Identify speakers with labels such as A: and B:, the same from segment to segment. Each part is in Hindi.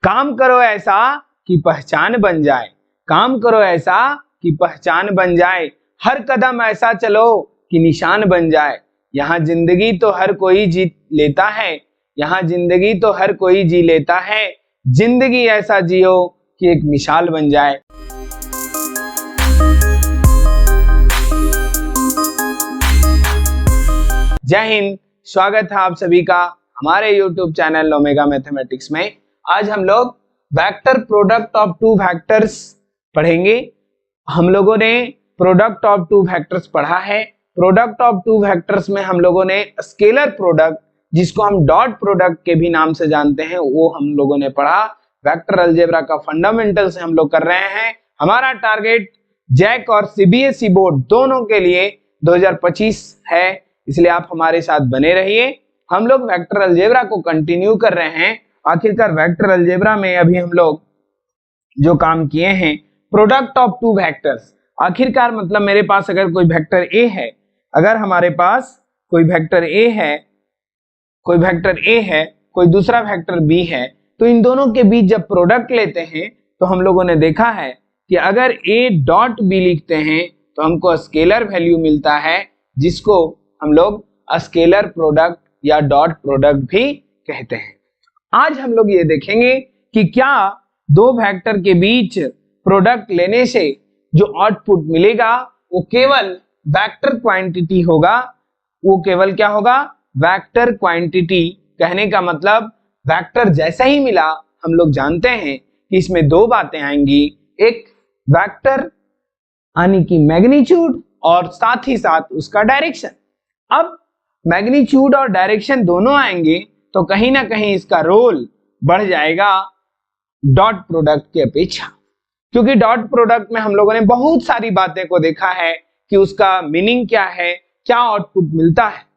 A: काम करो ऐसा कि पहचान बन जाए, काम करो ऐसा कि पहचान बन जाए, हर कदम ऐसा चलो कि निशान बन जाए। यहाँ जिंदगी तो हर कोई जी लेता है, यहाँ जिंदगी तो हर कोई जी लेता है, जिंदगी ऐसा जियो कि एक मिसाल बन जाए। जय हिंद, स्वागत है आप सभी का हमारे YouTube चैनल ओमेगा मैथमेटिक्स में। आज हम लोग vector product of two vectors पढ़ेंगे। हम लोगों ने प्रोडक्ट ऑफ टू वेक्टर्स पढ़ा है। प्रोडक्ट ऑफ टू वेक्टर्स में हम लोगों ने स्केलर प्रोडक्ट, जिसको हम डॉट प्रोडक्ट के भी नाम से जानते हैं, वो हम लोगों ने पढ़ा। वेक्टर अलजेब्रा का फंडामेंटल से हम लोग कर रहे हैं। हमारा टारगेट जैक और सीबीएसई बोर्ड दोनों के लिए 2025 है, इसलिए आप हमारे साथ बने रहिए। हम लोग वेक्टर अलजेब्रा को कंटिन्यू कर रहे हैं। आखिरकार वेक्टर अलजेब्रा में अभी हम लोग जो काम किए हैं, प्रोडक्ट ऑफ टू वेक्टर्स। आखिरकार मतलब मेरे पास अगर कोई वेक्टर ए है, अगर हमारे पास कोई वेक्टर ए है, कोई दूसरा वेक्टर बी है, तो इन दोनों के बीच जब प्रोडक्ट लेते हैं तो हम लोगों ने देखा है कि अगर ए डॉट बी लिखते हैं तो हमको स्केलर वैल्यू मिलता है, जिसको हम लोग स्केलर प्रोडक्ट या डॉट प्रोडक्ट भी कहते हैं। आज हम लोग ये देखेंगे कि क्या दो वेक्टर के बीच प्रोडक्ट लेने से जो आउटपुट मिलेगा वो केवल वेक्टर क्वांटिटी होगा। वो केवल क्या होगा? Vector quantity. कहने का मतलब वेक्टर जैसा ही मिला, हम लोग जानते हैं कि इसमें दो बातें आएंगी, एक वेक्टर यानी कि मैग्नीट्यूड और साथ ही साथ उसका डायरेक्शन। अब मैग्नीट्यूड और डायरेक्शन दोनों आएंगे तो कहीं ना कहीं इसका रोल बढ़ जाएगा डॉट प्रोडक्ट की अपेक्षा, क्योंकि डॉट प्रोडक्ट में हम लोगों ने बहुत सारी बातें को देखा है कि उसका मीनिंग क्या है, क्या आउटपुट मिलता है।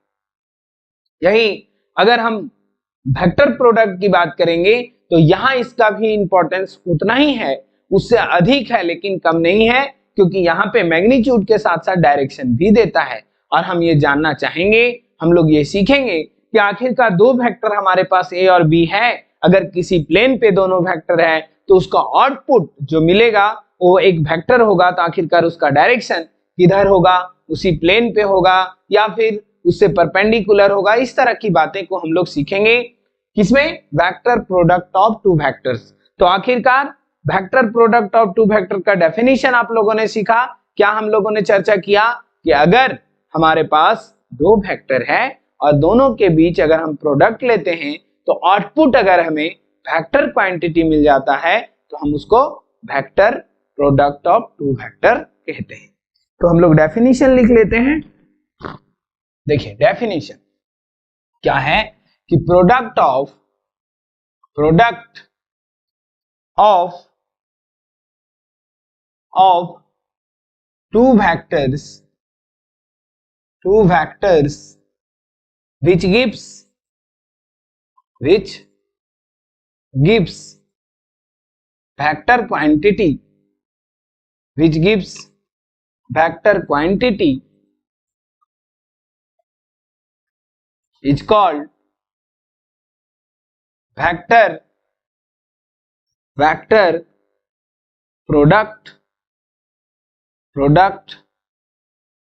A: यही अगर हम वेक्टर प्रोडक्ट की बात करेंगे तो यहां इसका भी इंपॉर्टेंस उतना ही है, उससे अधिक है लेकिन कम नहीं है, क्योंकि यहाँ पे मैग्नीट्यूड के साथ साथ डायरेक्शन भी देता है। और हम ये जानना चाहेंगे, हम लोग ये सीखेंगे कि आखिरकार दो वेक्टर हमारे पास ए और बी है, अगर किसी प्लेन पे दोनों वेक्टर है तो उसका आउटपुट जो मिलेगा वो एक वेक्टर होगा, तो आखिरकार उसका डायरेक्शन किधर होगा? उसी प्लेन पे होगा या फिर उससे परपेंडिकुलर होगा। इस तरह की बातें को हम लोग सीखेंगे किसमें? Vector product of two vectors. तो आखिरकार vector product of two vector का डेफिनेशन आप लोगों ने सीखा। क्या हम लोगों ने चर्चा किया कि अगर हमारे पास दो वेक्टर है और दोनों के बीच अगर हम प्रोडक्ट लेते हैं तो आउटपुट अगर हमें वेक्टर क्वांटिटी मिल जाता है तो हम उसको vector product of two vector कहते हैं। तो हम लोग डेफिनेशन लिख लेते हैं। देखिए डेफिनेशन क्या है कि product of two vectors which gives vector quantity is called vector product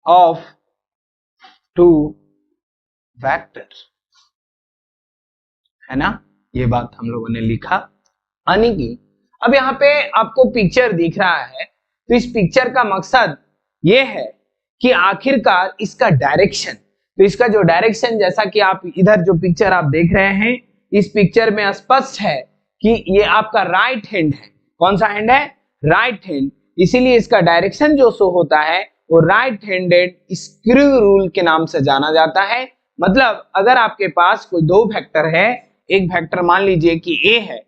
A: of two vectors, है ना? ये बात हम लोगों ने लिखा। यानी कि अब यहाँ पे आपको पिक्चर दिख रहा है, तो इस पिक्चर का मकसद ये है कि आखिरकार इसका डायरेक्शन, तो इसका जो डायरेक्शन, जैसा कि आप इधर जो पिक्चर आप देख रहे हैं, इस पिक्चर में स्पष्ट है कि ये आपका राइट हैंड है। कौन सा हैंड है? Right hand. इसीलिए इसका डायरेक्शन जो शो होता है वो राइट हैंडेड स्क्रू रूल के नाम से जाना जाता है। मतलब अगर आपके पास कोई दो वेक्टर है, एक वेक्टर मान लीजिए कि ए है,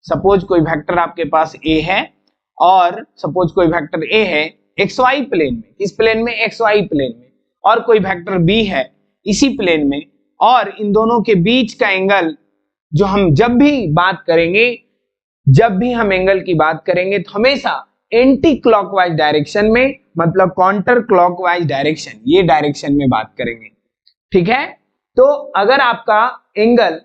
A: सपोज कोई वेक्टर आपके पास ए है, और सपोज कोई वेक्टर ए है XY प्लेन में, इस प्लेन में XY प्लेन में, और कोई वेक्टर बी है इसी प्लेन में, और इन दोनों के बीच का एंगल जो हम जब भी हम एंगल की बात करेंगे तो हमेशा एंटी क्लॉकवाइज डायरेक्शन में, मतलब काउंटर क्लॉकवाइज डायरेक्शन, ये डायरेक्शन में बात करेंगे। ठीक है? तो अगर आपका एंगल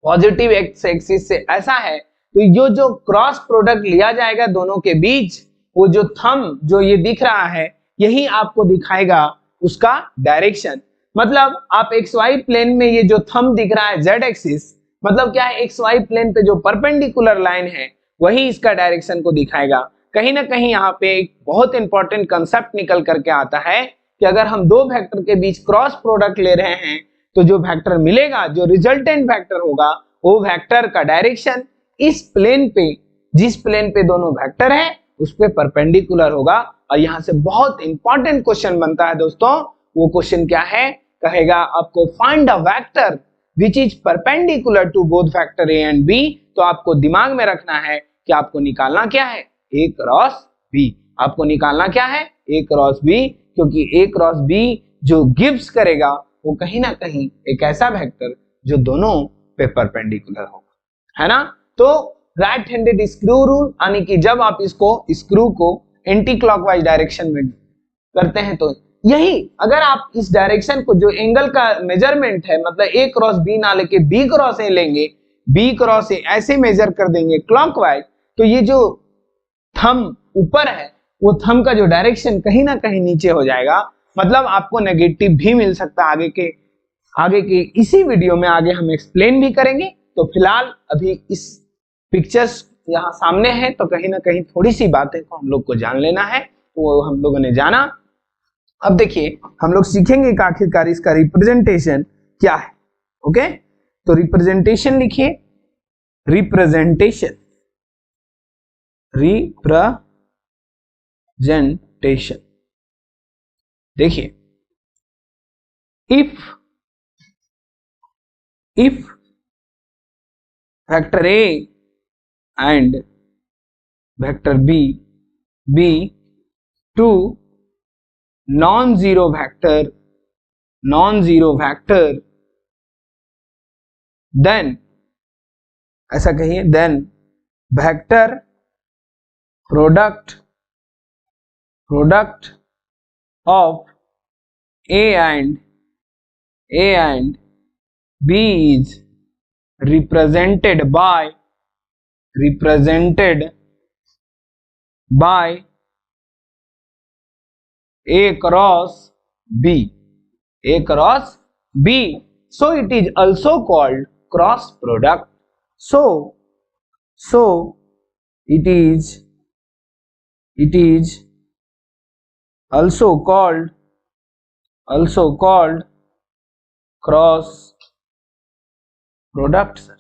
A: पॉजिटिव एक्स एक्सिस से ऐसा है तो जो क्रॉस प्रोडक्ट लिया जाएगा दोनों के बीच, वो जो थंब जो ये दिख रहा है, यही आपको दिखाएगा उसका डायरेक्शन। मतलब आप एक्स वाई प्लेन में ये जो थंब दिख रहा है जेड एक्सिस, मतलब क्या है, एक्स वाई प्लेन पे जो परपेंडिकुलर लाइन है वही इसका डायरेक्शन को दिखाएगा। कहीं ना कहीं यहाँ पे एक बहुत इंपॉर्टेंट कंसेप्ट निकल करके आता है कि अगर हम दो वेक्टर के बीच क्रॉस प्रोडक्ट ले रहे हैं तो जो वेक्टर मिलेगा, जो रिजल्टेंट वेक्टर होगा, वो वेक्टर का डायरेक्शन इस प्लेन पे, जिस प्लेन पे दोनों वेक्टर है उस पे परपेंडिकुलर होगा। और यहाँ से बहुत इंपॉर्टेंट क्वेश्चन बनता है दोस्तों। वो क्वेश्चन क्या है, कहेगा आपको find a vector which is perpendicular to both vector A and B. तो आपको दिमाग में रखना है कि आपको निकालना क्या है, ए क्रॉस बी। आपको निकालना क्या है, ए क्रॉस बी, क्योंकि ए क्रॉस बी जो गिव्स करेगा वो कहीं ना कहीं एक ऐसा वेक्टर जो दोनों पे परपेंडिकुलर होगा, है ना। तो राइट हैंडेड स्क्रू रूल, यानी कि जब आप इसको स्क्रू को एंटी क्लॉकवाइज डायरेक्शन में करते हैं तो यही, अगर आप इस डायरेक्शन को जो एंगल का मेजरमेंट है, मतलब ए क्रॉस बी ना लेके बी क्रॉस ए लेंगे, बी क्रॉस ए ऐसे मेजर कर देंगे क्लॉकवाइज, तो ये जो थंब ऊपर है वो थंब का जो डायरेक्शन कहीं ना कहीं नीचे हो जाएगा। मतलब आपको नेगेटिव भी मिल सकता है। आगे के इसी वीडियो में आगे हम एक्सप्लेन भी करेंगे। तो फिलहाल अभी इस पिक्चर्स यहाँ सामने है, तो कहीं ना कहीं थोड़ी सी बातें को हम लोग को जान लेना है, तो वो हम लोगों ने जाना। अब देखिए हम लोग सीखेंगे कि आखिरकार इसका रिप्रेजेंटेशन क्या है। ओके, तो रिप्रेजेंटेशन लिखिए, रिप्रेजेंटेशन देखिए, if vector A and vector B be two non-zero vector then ऐसा कहिए, then vector product of A and B is represented by A cross B. So it is also called cross product. So it is also called cross product sir.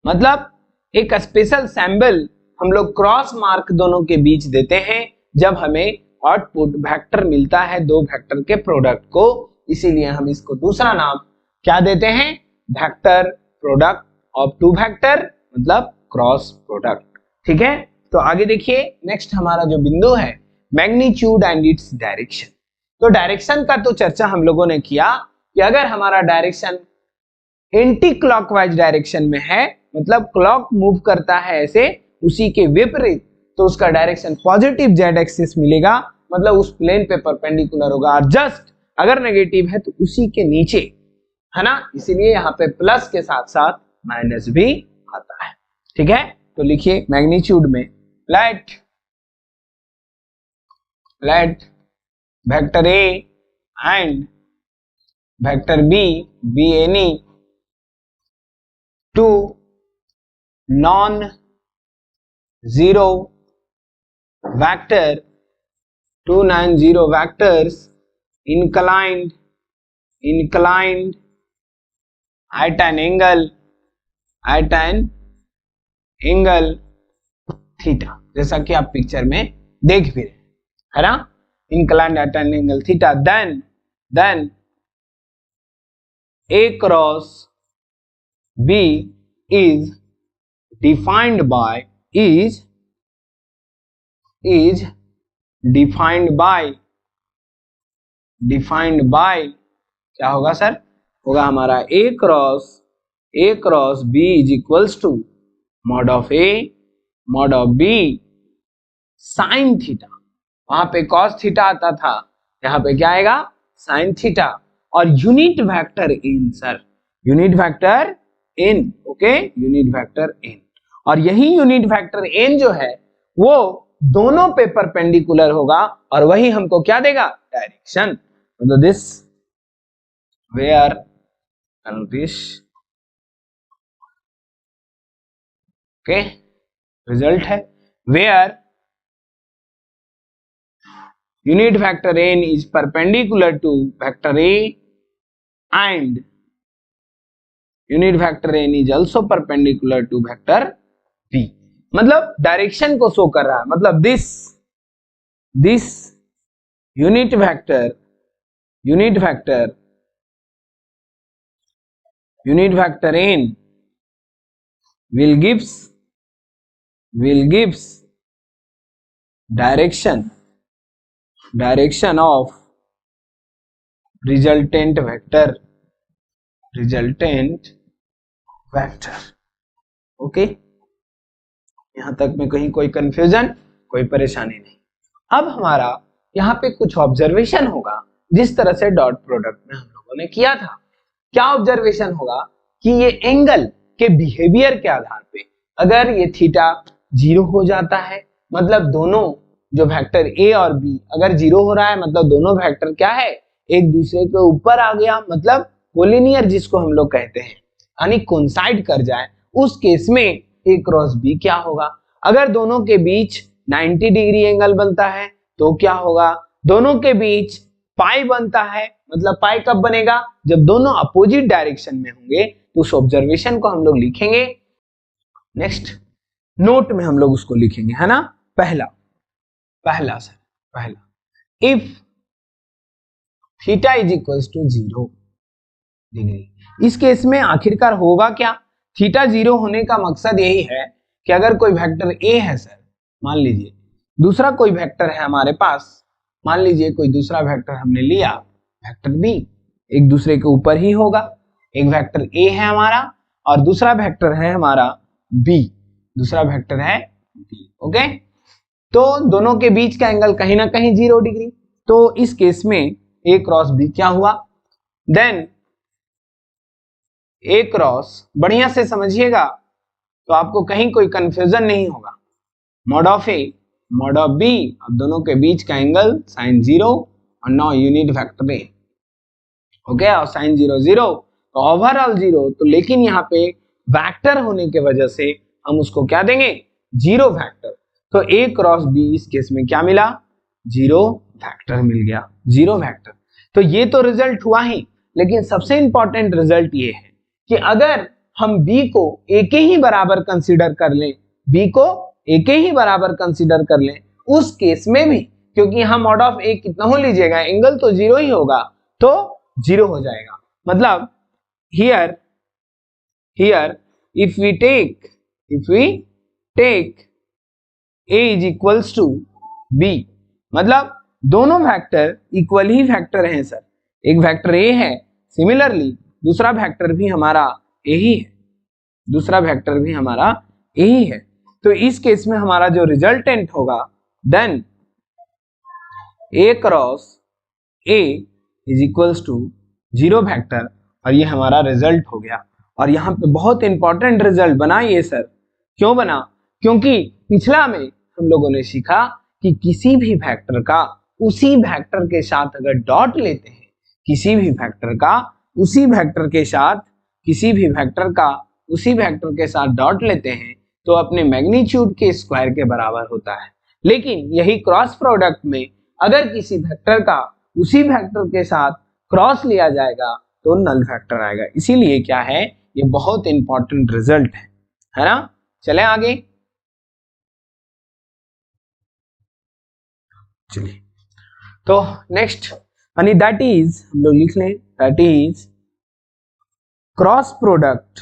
A: मतलब एक स्पेशल सैंबल हम लोग क्रॉस मार्क दोनों के बीच देते हैं जब हमें आउटपुट वेक्टर मिलता है दो वेक्टर के प्रोडक्ट को। इसीलिए हम इसको दूसरा नाम क्या देते हैं, vector product of two vector, मतलब क्रॉस प्रोडक्ट। ठीक है, तो आगे देखिए नेक्स्ट हमारा जो बिंदु है, मैग्नीट्यूड एंड इट्स डायरेक्शन। तो डायरेक्शन का तो चर्चा हम लोगों ने किया कि अगर हमारा डायरेक्शन एंटी क्लॉकवाइज डायरेक्शन में है, मतलब क्लॉक मूव करता है ऐसे, उसी के विपरीत, तो उसका डायरेक्शन पॉजिटिव जेड एक्सिस मिलेगा, मतलब उस प्लेन पे परपेंडिकुलर होगा। और जस्ट अगर नेगेटिव है तो उसी के नीचे, है ना, इसीलिए यहाँ पे प्लस के साथ साथ माइनस भी आता है। ठीक है, तो लिखिए मैग्नीट्यूड में let vector A and vector B be any two non-zero vectors inclined at an angle theta, जैसा कि आप पिक्चर में देख भी रहे है ना, inclined at an angle theta, then A cross B is defined by क्या होगा सर, होगा हमारा A cross B is equals to mod of A mod of B sine theta. वहां पे कॉस थीटा आता था, यहाँ पे क्या आएगा, साइन थीटा। और unit vector n sir, unit vector n, okay, unit vector n। और यही यूनिट वेक्टर n जो है वो दोनों पे परपेंडिकुलर होगा और वही हमको क्या देगा, डायरेक्शन। मतलब this where this, okay, result है where unit vector n is perpendicular to vector a and unit vector n is also perpendicular to vector b। मतलब डायरेक्शन को शो कर रहा है, मतलब this unit vector n will gives direction of resultant vector, okay. यहां तक में कहीं कोई कंफ्यूजन, कोई परेशानी नहीं। अब हमारा यहाँ पे कुछ ऑब्जर्वेशन होगा जिस तरह से डॉट प्रोडक्ट में हम लोगों ने किया था। क्या ऑब्जर्वेशन होगा कि ये एंगल के बिहेवियर के आधार पे अगर ये थीटा 0 हो जाता है, मतलब दोनों जो वेक्टर ए और बी अगर 0 हो रहा है, मतलब दोनों वेक्टर क्या है, एक दूसरे के ऊपर आ गया, मतलब कोलिनियर जिसको हम लोग कहते हैं, यानी कोइंसाइड कर जाए, उस केस में ए क्रॉस बी क्या होगा। अगर दोनों के बीच 90 डिग्री एंगल बनता है तो क्या होगा, दोनों के बीच पाई बनता है, मतलब पाई कब बनेगा, जब दोनों अपोजिट डायरेक्शन में होंगे। तो उस ऑब्जर्वेशन को हम लोग लिखेंगे नेक्स्ट नोट में, हम लोग उसको लिखेंगे, है ना। पहला if theta is equal to 0 degree, इस केस में आखिरकार होगा क्या, थीटा 0 होने का मकसद यही है कि अगर कोई वेक्टर ए है सर, मान लीजिए दूसरा कोई वेक्टर है हमारे पास, मान लीजिए कोई दूसरा वेक्टर हमने लिया, वेक्टर बी, एक दूसरे के ऊपर ही होगा। एक वेक्टर ए है हमारा और दूसरा वेक्टर है हमारा बी, ओके। तो दोनों के बीच का एंगल कहीं ना कहीं 0 डिग्री, तो इस केस में ए क्रॉस बी क्या हुआ, देन ए क्रॉस, बढ़िया से समझिएगा तो आपको कहीं कोई कंफ्यूजन नहीं होगा, mod of A mod of B, अब दोनों के बीच का एंगल साइन 0 और नौ यूनिट वेक्टर ए, ओके, और साइन 0 0 तो ओवरऑल 0, तो लेकिन यहाँ पे वेक्टर होने के वजह से हम उसको क्या देंगे, 0 वेक्टर। तो ए क्रॉस बी इस केस में क्या मिला, 0 वेक्टर मिल गया, 0 वेक्टर। तो ये तो रिजल्ट हुआ ही, लेकिन सबसे इंपॉर्टेंट रिजल्ट ये है कि अगर हम बी को ए के ही बराबर कंसीडर कर लें, उस केस में भी, क्योंकि हम मॉड ऑफ ए कितना हो लीजिएगा, एंगल तो 0 ही होगा, तो 0 हो जाएगा। मतलब here if we take a is equals to b, मतलब दोनों वेक्टर इक्वल ही वेक्टर हैं सर, एक वेक्टर a है, सिमिलरली दूसरा वेक्टर भी हमारा a ही है, तो इस केस में हमारा जो रिजल्टेंट होगा, then a cross a is equals to 0 vector, और ये हमारा रिजल्ट हो गया। और यहाँ पे बहुत इंपॉर्टेंट रिजल्ट बना ये सर, क्यों बना, क्योंकि पिछला में हम लोगों ने सीखा कि किसी भी वेक्टर का उसी वेक्टर के साथ अगर डॉट लेते हैं, किसी भी वेक्टर का उसी वेक्टर के साथ डॉट लेते हैं तो अपने मैग्नीट्यूड के स्क्वायर के बराबर होता है। लेकिन यही क्रॉस प्रोडक्ट में अगर किसी वेक्टर का उसी वेक्टर के साथ क्रॉस लिया जाएगा तो नल वेक्टर आएगा। इसीलिए क्या है, ये बहुत इंपॉर्टेंट रिजल्ट है ना। चले आगे, चलिए तो नेक्स्ट यानी दैट इज, हम लोग लिख लें, that is cross product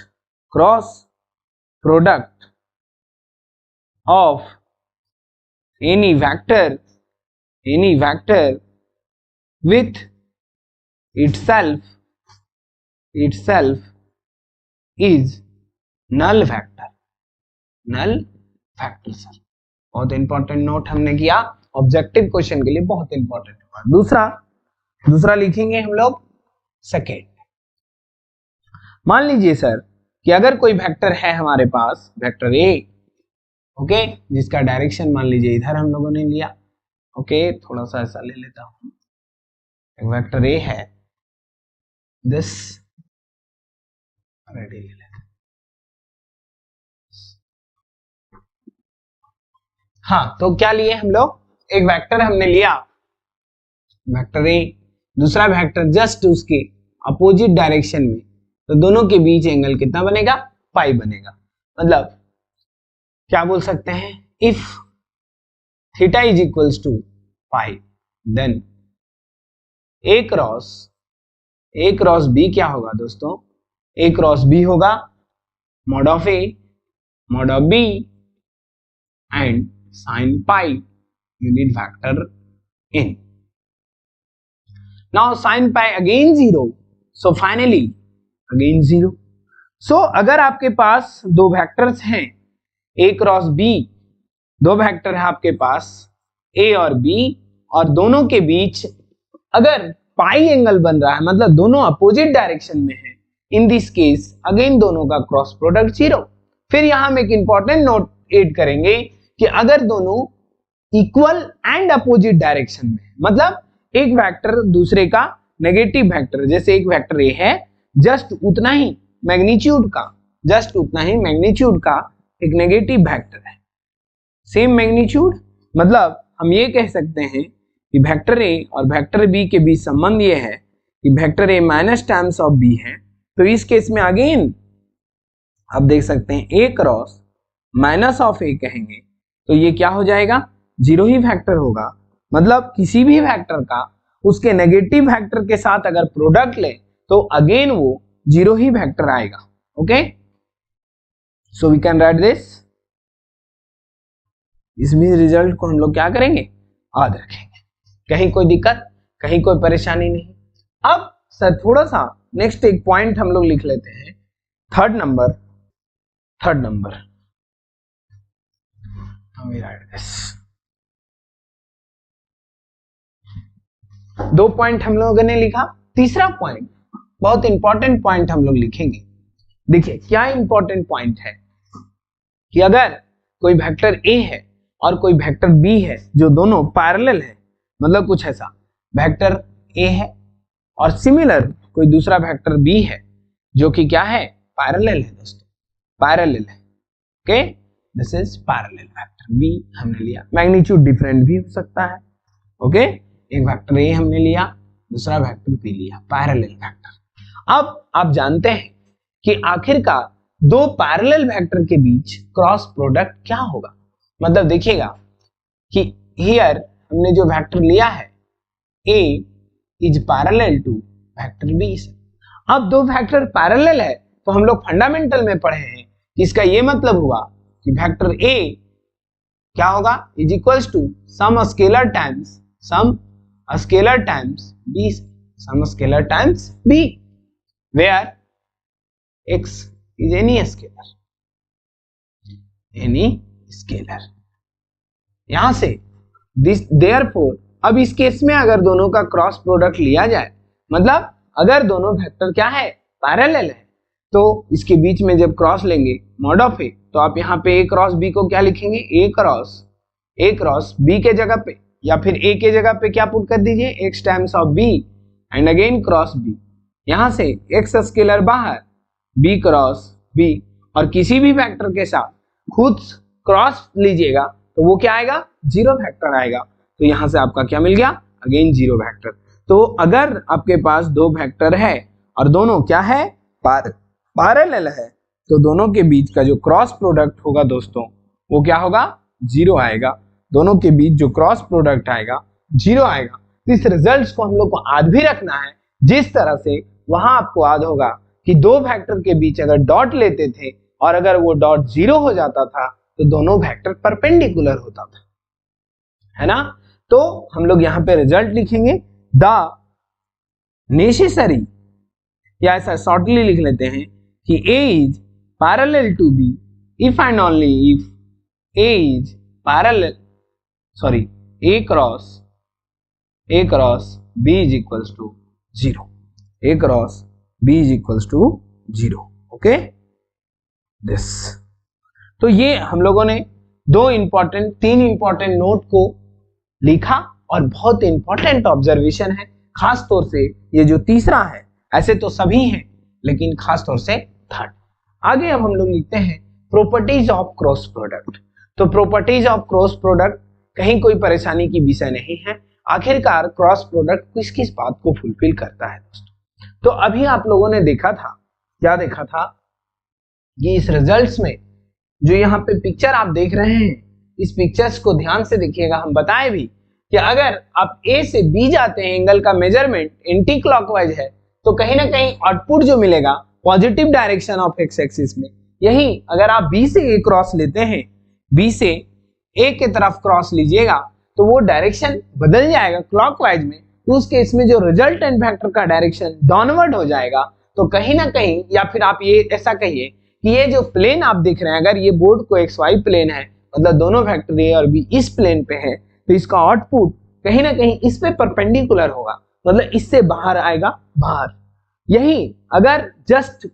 A: of any vector with itself is null vector sir. बहुत इंपॉर्टेंट नोट हमने किया, ऑब्जेक्टिव क्वेश्चन के लिए बहुत इंपॉर्टेंट होगा। दूसरा लिखेंगे हम लोग सेकेंड। मान लीजिए सर कि अगर कोई वेक्टर है हमारे पास वेक्टर ए, ओके, जिसका डायरेक्शन मान लीजिए इधर हम लोगों ने लिया, ओके, थोड़ा सा ऐसा ले लेता हूं, एक वेक्टर ए है दिस, रेडी ले लेते, हाँ, तो क्या लिए हम लोग, एक वेक्टर हमने लिया वेक्टर ए, दूसरा वेक्टर जस्ट उसके अपोजिट डायरेक्शन में, तो दोनों के बीच एंगल कितना बनेगा, पाई बनेगा। मतलब क्या बोल सकते हैं, if theta is equals to pi then A cross B क्या होगा दोस्तों, ए क्रॉस बी होगा mod of A mod of B and sine pi unit vector n. Now sin pi again 0, so finally again 0. So अगर आपके पास दो वेक्टर्स हैं a क्रॉस b, दो वेक्टर है आपके पास a और b, और दोनों के बीच अगर पाई एंगल बन रहा है, मतलब दोनों अपोजिट डायरेक्शन में है, इन दिस केस अगेन दोनों का क्रॉस प्रोडक्ट 0। फिर यहां हम एक इंपॉर्टेंट नोट ऐड करेंगे कि अगर दोनों इक्वल एंड अपोजिट डायरेक्शन में, मतलब एक वेक्टर दूसरे का नेगेटिव वेक्टर, जैसे एक वेक्टर ए है जस्ट उतना ही मैग्नीट्यूड का एक नेगेटिव वेक्टर है, सेम मैग्नीट्यूड, मतलब हम ये कह सकते हैं कि वेक्टर ए और वेक्टर बी के बीच संबंध ये है कि vector A minus times of B है, तो इस केस में अगेन आप देख सकते हैं ए क्रॉस माइनस ऑफ ए कहेंगे तो ये क्या हो जाएगा, 0 ही वेक्टर होगा। मतलब किसी भी वेक्टर का उसके नेगेटिव वेक्टर के साथ अगर प्रोडक्ट ले तो अगेन वो 0 ही वेक्टर आएगा। Okay, so we can write this, इस भी रिजल्ट को हम लोग क्या करेंगे, याद रखेंगे, कहीं कोई दिक्कत, कहीं कोई परेशानी नहीं। अब सर थोड़ा सा नेक्स्ट एक पॉइंट हम लोग लिख लेते हैं, थर्ड नंबर राइट दिस, दो पॉइंट हम लोगों ने लिखा, तीसरा पॉइंट बहुत इंपॉर्टेंट पॉइंट हम लोग लिखेंगे। देखिए क्या इंपॉर्टेंट पॉइंट है कि अगर कोई वेक्टर ए है और कोई वेक्टर बी है जो दोनों पैरेलल है, मतलब कुछ ऐसा वेक्टर ए है और सिमिलर कोई दूसरा वेक्टर बी है जो कि क्या है, पैरेलल है दोस्तों, पैरेलल है। Okay, this is parallel vector B हमने लिया, मैग्नीट्यूड डिफरेंट भी हो सकता है। ओके, एक वेक्टर ए हमने लिया, दूसरा वेक्टर बी लिया, पैरेलल वेक्टर। अब आप जानते हैं कि आखिरकार दो पैरेलल वेक्टर के बीच क्रॉस प्रोडक्ट क्या होगा। मतलब देखिएगा कि हियर हमने जो वेक्टर लिया है A is parallel to vector B. अब दो वेक्टर पैरेलल है तो हम लोग फंडामेंटल में पढ़े हैं कि इसका ये मतलब हुआ कि वेक्टर ए क्या होगा, is equals to some scalar times b, some scalar times b, where x is any scalar। यहां से this therefore, अब इस केस में अगर दोनों का क्रॉस प्रोडक्ट लिया जाए, मतलब अगर दोनों वेक्टर क्या है, पैरेलल है, तो इसके बीच में जब क्रॉस लेंगे मॉड ऑफ ए, तो आप यहाँ पे ए क्रॉस बी को क्या लिखेंगे, ए क्रॉस बी के जगह पे, या फिर ए के जगह पे क्या पुट कर दीजिए, x times of b and again cross b, यहां से x स्केलर बाहर b क्रॉस b, और किसी भी वेक्टर के साथ खुद क्रॉस लीजिएगा तो वो क्या आएगा, 0 वेक्टर आएगा। तो यहां से आपका क्या मिल गया, अगेन 0 वेक्टर। तो अगर आपके पास दो वेक्टर है और दोनों क्या है, पैरेलल है, तो दोनों के बीच का जो क्रॉस प्रोडक्ट होगा दोस्तों वो क्या होगा, 0 आएगा। दोनों के बीच जो क्रॉस प्रोडक्ट आएगा 0 आएगा। इस रिजल्ट्स को हम लोग को याद भी रखना है, जिस तरह से वहां आपको याद होगा कि दो वेक्टर के बीच अगर डॉट लेते थे और अगर वो डॉट 0 हो जाता था तो दोनों वेक्टर परपेंडिकुलर होता था, है ना। तो हम लोग यहाँ पे रिजल्ट लिखेंगे, द नेसेसरी, या ऐसा शॉर्टली लिख लेते हैं कि A is parallel to B if and only if A is parallel, sorry A cross B is equals to 0, A cross B is equals to 0। Okay, this. तो ये हम लोगों ने तीन इंपॉर्टेंट नोट को लिखा और बहुत इंपॉर्टेंट ऑब्जर्वेशन है, खास तौर से ये जो तीसरा है, ऐसे तो सभी हैं लेकिन खास तौर से थर्ड। आगे अब हम लोग लिखते हैं प्रॉपर्टीज ऑफ क्रॉस प्रोडक्ट। तो प्रॉपर्टीज ऑफ क्रॉस प्रोडक्ट कहीं कोई परेशानी की विषय नहीं है। आखिरकार क्रॉस प्रोडक्ट किस किस बात को फुलफिल करता है दोस्तों। तो अभी आप लोगों ने देखा था, क्या देखा था कि इस रिजल्ट्स में जो यहाँ पे पिक्चर आप देख रहे हैं, इस पिक्चर्स को ध्यान से देखिएगा। हम बताए भी कि अगर आप ए से बी जाते हैं, एंगल का मेजरमेंट एंटी क्लॉकवाइज है, तो कहीं ना कहीं आउटपुट जो मिलेगा positive direction of x axis में। यही अगर आप बी से ए क्रॉस लेते हैं, बी से ए के तरफ क्रॉस लीजिएगा तो वो डायरेक्शन बदल जाएगा क्लॉकवाइज में, तो उस केस में जो रिजल्टेंट वेक्टर का डायरेक्शन डाउनवर्ड हो जाएगा। तो कहीं ना कहीं, या फिर आप ये ऐसा कहिए कि ये जो प्लेन आप देख रहे हैं, अगर ये बोर्ड को एक्स वाई प्लेन है, मतलब दोनों वेक्टर ए और बी इस प्लेन पे है, तो इसका आउटपुट कहीं ना कहीं इस पे परपेंडिकुलर होगा, मतलब इससे बाहर आएगा, बाहर। यही अगर जस्ट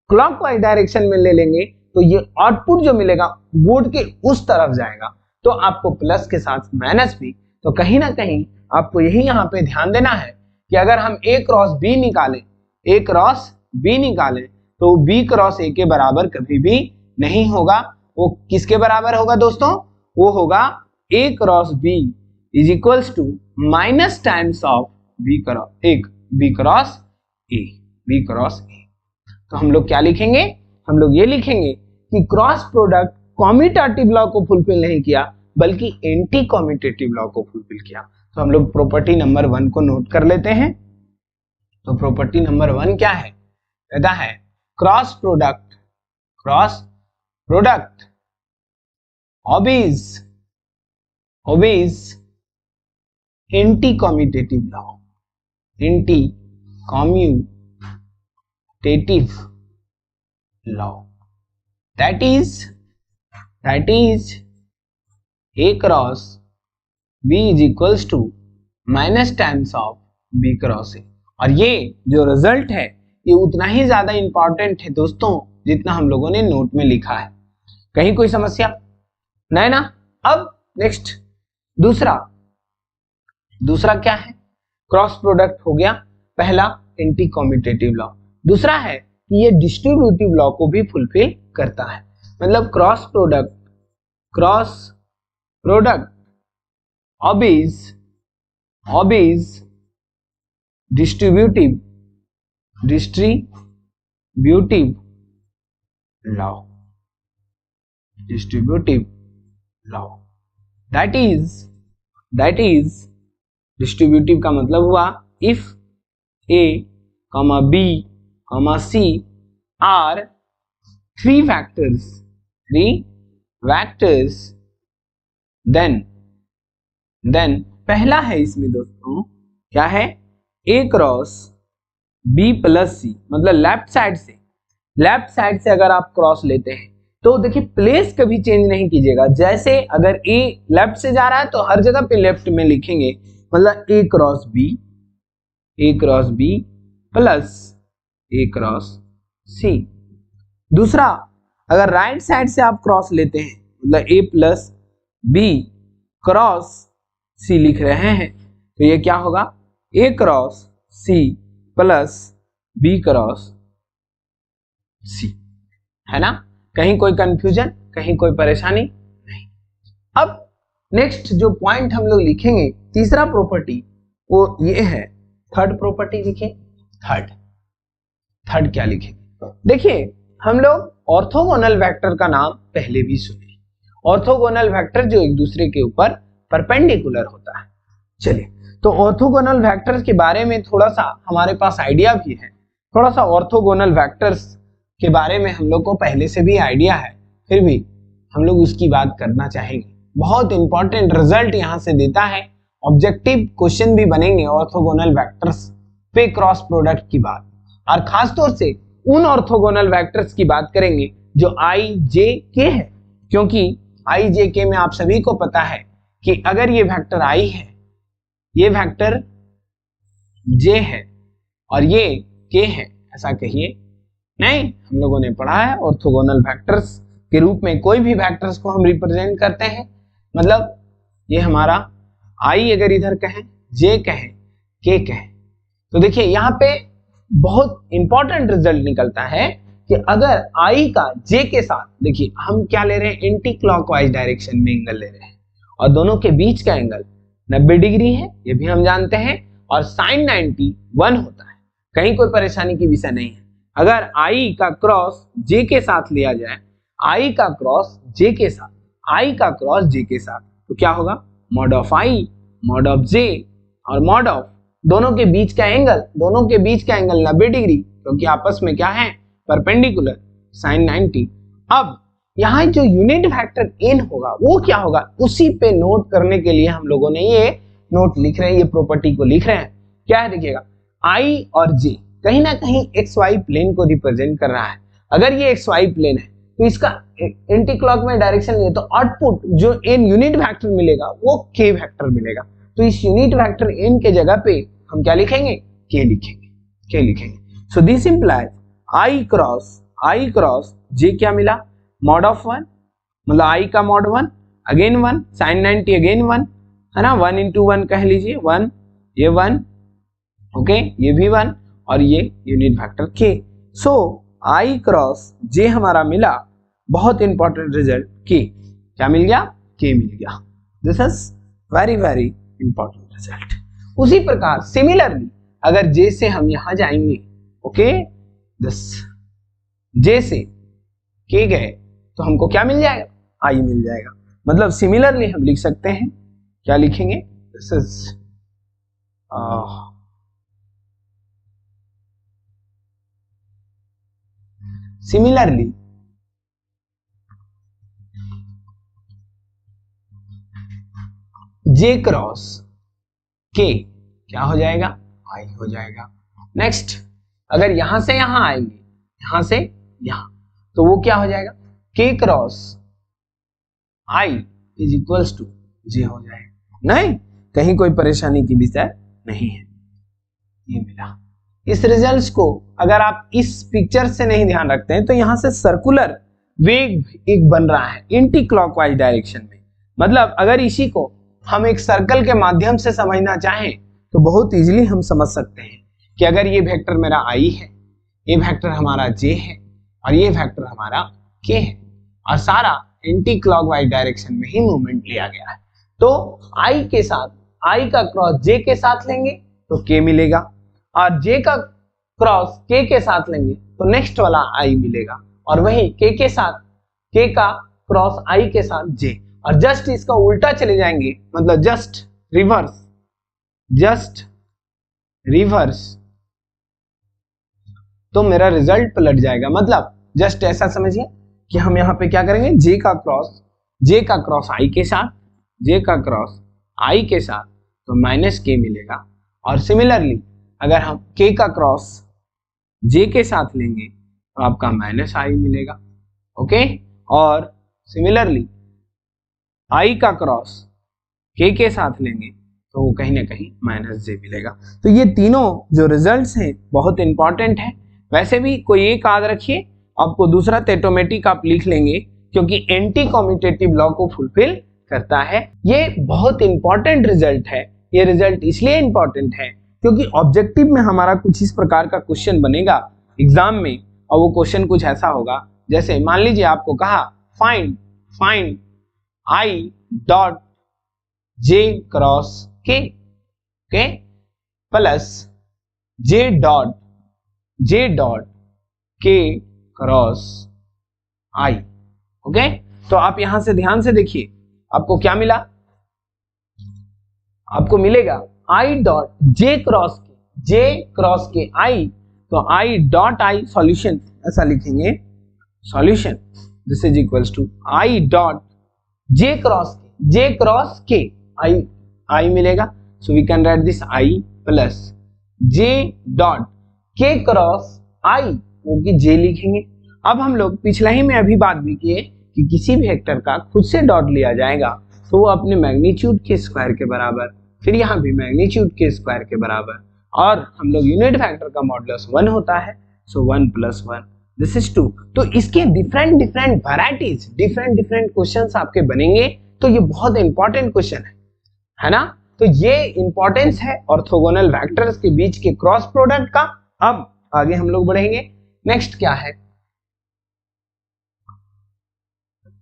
A: क्लॉकवाइज डायरेक्शन में ले लेंगे तो ये आउटपुट जो मिलेगा बोर्ड के उस तरफ जाएगा, तो आपको प्लस के साथ माइनस भी। तो कहीं ना कहीं आपको यही यहाँ पे ध्यान देना है कि अगर हम ए क्रॉस बी निकालें, ए क्रॉस बी निकालें, तो बी क्रॉस ए के बराबर कभी भी नहीं होगा। वो किसके बराबर होगा दोस्तों? वो होगा A cross B is equals to minus times of B cross A. तो हम लोग क्या लिखेंगे? हम लोग ये लिखेंगे कि क्रॉस प्रोडक्ट कॉम्यूटेटिव लॉ को फुलफिल नहीं किया, बल्कि एंटी कॉम्यूटेटिव लॉ को फुलफिल किया। तो हम लोग प्रॉपर्टी नंबर 1 को नोट कर लेते हैं। तो प्रॉपर्टी नंबर 1 क्या है? कहता है cross product obeys anti commutative law, that is a cross b is equals to minus times of b cross a। और ये जो रिजल्ट है ये उतना ही ज्यादा इंपॉर्टेंट है दोस्तों जितना हम लोगों ने नोट में लिखा है। कहीं कोई समस्या नहीं ना? अब नेक्स्ट दूसरा क्या है? क्रॉस प्रोडक्ट हो गया पहला, एंटी कॉम्यूटेटिव लॉ। दूसरा है कि ये डिस्ट्रीब्यूटिव लॉ को भी फुलफिल करता है, मतलब cross product obeys distributive law, that is distributive का मतलब हुआ if a, b, c are three vectors then पहला है इसमें दोस्तों क्या है? a cross b plus c, मतलब लेफ्ट साइड से अगर आप क्रॉस लेते हैं तो देखिए प्लेस कभी चेंज नहीं कीजिएगा। जैसे अगर a लेफ्ट से जा रहा है तो हर जगह पे लेफ्ट में लिखेंगे, मतलब a cross b plus a cross c। दूसरा, अगर राइट साइड से आप क्रॉस लेते हैं, मतलब a plus b cross c लिख रहे हैं, तो ये क्या होगा? a cross c plus b cross c, है ना? कहीं कोई कंफ्यूजन, कहीं कोई परेशानी नहीं। अब नेक्स्ट जो पॉइंट हम लोग लिखेंगे, तीसरा प्रॉपर्टी, वो ये है थर्ड प्रॉपर्टी। लिखे थर्ड क्या लिखेंगे? देखिए हम लोग ऑर्थोगोनल वेक्टर का नाम पहले भी सुने। ऑर्थोगोनल वेक्टर जो एक दूसरे के ऊपर परपेंडिकुलर होता है। चलिए, तो ऑर्थोगोनल वेक्टर्स के बारे में थोड़ा सा हमारे पास आइडिया भी है। थोड़ा सा ऑर्थोगोनल वेक्टर्स के बारे में हम लोग को पहले से भी आइडिया है, फिर भी हम लोग उसकी बात करना चाहेंगे। बहुत इंपॉर्टेंट रिजल्ट यहाँ से देता है, ऑब्जेक्टिव क्वेश्चन भी बनेंगे ऑर्थोगोनल वेक्टर्स पे क्रॉस प्रोडक्ट की बात, और खास तौर से उन ऑर्थोगोनल वेक्टर्स की बात करेंगे जो आई जे के है, क्योंकि आई जे के में आप सभी को पता है कि अगर ये वेक्टर आई है, ये वेक्टर जे है और ये के है, ऐसा कहिए नहीं, हम लोगों ने पढ़ा है ऑर्थोगोनल वेक्टर्स के रूप में कोई भी वेक्टर्स को हम रिप्रेजेंट करते हैं। मतलब ये हमारा आई अगर इधर कहें, जे कहें, के कहें, तो देखिए यहाँ पे बहुत इंपॉर्टेंट रिजल्ट निकलता है कि अगर आई का जे के साथ, देखिए हम क्या ले रहे हैं, एंटी क्लॉकवाइज डायरेक्शन में एंगल ले रहे हैं और दोनों के बीच का एंगल 90 डिग्री है, ये भी हम जानते हैं, और साइन 90 1 होता है, कहीं कोई परेशानी की विषय नहीं है। अगर आई का क्रॉस जे के साथ लिया जाए, आई का क्रॉस जे के साथ, आई का क्रॉस जे के साथ, तो क्या होगा, mod of I, mod of J और मॉड ऑफ दोनों के बीच का एंगल, दोनों के बीच का एंगल 90 डिग्री, क्योंकि आपस में क्या है, परपेंडिकुलर, साइन 90। अब यहाँ जो यूनिट वेक्टर n होगा वो क्या होगा, उसी पे नोट करने के लिए हम लोगों ने ये नोट लिख रहे हैं, ये प्रॉपर्टी को लिख रहे हैं। क्या है देखिएगा, i और j कहीं ना कहीं xy प्लेन को रिप्रेजेंट कर रहा है। अगर ये xy प्लेन है तो इसका एंटी क्लॉकवाइज डायरेक्शन लिए तो आउटपुट जो n यूनिट वेक्टर मिलेगा वो k वेक्टर मिलेगा। तो इस यूनिट वेक्टर n के जगह पे हम क्या लिखेंगे, k लिखेंगे। सो this implies i cross j क्या मिला, मॉड ऑफ 1, मतलब i का मॉड 1 अगेन 1, साइन 90 अगेन 1 है ना, 1 into 1 कह लीजिए 1, ये 1, ओके, ये भी 1 और ये unit vector k। So i cross j हमारा मिला, बहुत इंपॉर्टेंट रिजल्ट k, क्या मिल गया, k मिल गया। This is very very important result. उसी प्रकार सिमिलरली अगर j से हम यहां जाएंगे, ओके, दिस j से k गए तो हमको क्या मिल जाएगा, i मिल जाएगा। मतलब सिमिलरली हम लिख सकते हैं, क्या लिखेंगे, this is similarly j cross k क्या हो जाएगा, i हो जाएगा। नेक्स्ट अगर यहां से यहां आएंगे, यहां से यहां, तो वो क्या हो जाएगा, k cross i is equals to j हो जाएगा। नहीं, कहीं कोई परेशानी की विषय नहीं है, ये मिला। इस रिजल्ट्स को अगर आप इस पिक्चर से नहीं ध्यान रखते हैं तो यहां से सर्कुलर वेग एक बन रहा है एंटी क्लॉकवाइज डायरेक्शन में। मतलब अगर इसी को हम एक सर्कल के माध्यम से समझना चाहें तो बहुत इजीली हम समझ सकते हैं कि अगर ये वेक्टर मेरा i है, ये वेक्टर हमारा j है और ये वेक्टर हमारा k है और सारा एंटी क्लॉकवाइज डायरेक्शन में ही मूवमेंट लिया गया है, तो i के साथ, i का क्रॉस j के साथ लेंगे तो k मिलेगा और j का क्रॉस k के साथ लेंगे तो नेक्स्ट वाला i मिलेगा, और वही k के साथ, k का क्रॉस i के साथ j, और जस्ट इसका उल्टा चले जाएंगे, मतलब जस्ट रिवर्स, तो मेरा रिजल्ट पलट जाएगा। मतलब जस्ट ऐसा समझिए कि हम यहाँ पे क्या करेंगे, j का क्रॉस i के साथ, j का क्रॉस i के साथ तो माइनस k मिलेगा, और सिमिलरली अगर हम k का क्रॉस j के साथ लेंगे तो आपका माइनस i मिलेगा, ओके, और सिमिलरली i का क्रॉस k के साथ लेंगे तो वो कहीं ना कहीं माइनस j मिलेगा। तो ये तीनों जो रिजल्ट्स हैं बहुत इंपॉर्टेंट है। वैसे भी कोई एक याद रखिए, आपको दूसरा टेटोमेटिक आप लिख लेंगे क्योंकि एंटी कम्यूटेटिव लॉ को फुलफिल करता है। ये बहुत इंपॉर्टेंट रिजल्ट है। ये रिजल्ट इसलिए इंपॉर्टेंट है क्योंकि ऑब्जेक्टिव में हमारा कुछ इस प्रकार का क्वेश्चन बनेगा एग्जाम में, और वो क्वेश्चन कुछ ऐसा होगा जैसे मान लीजिए आपको कहा find i dot j cross k, okay, plus j dot k cross i, okay. तो आप यहां से ध्यान से देखिए, आपको क्या मिला, आपको मिलेगा i dot j cross k i, तो i डॉट i सॉल्यूशन ऐसा लिखेंगे, solution this is equals to i dot j cross k, i मिलेगा, so we can write this i plus j dot k cross i, वो कि j लिखेंगे। अब हम लोग पिछला ही में अभी बात भी किए कि किसी भी वेक्टर का खुद से डॉट लिया जाएगा तो वो अपने मैग्नीट्यूड के स्क्वायर के बराबर, फिर यहाँ भी मैग्नीट्यूड के स्क्वायर के बराबर, और हम लोग यूनिट वेक्टर का मॉडुलस 1 होता है, सो 1 प्लस 1 दिस इज 2। तो इसके different different varieties, different different questions आपके बनेंगे। तो ये बहुत इंपॉर्टेंट क्वेश्चन है ना। तो ये इंपॉर्टेंस है ऑर्थोगोनल वेक्टर्स के बीच के क्रॉस प्रोडक्ट का। अब आगे हम लोग बढ़ेंगे। नेक्स्ट क्या है,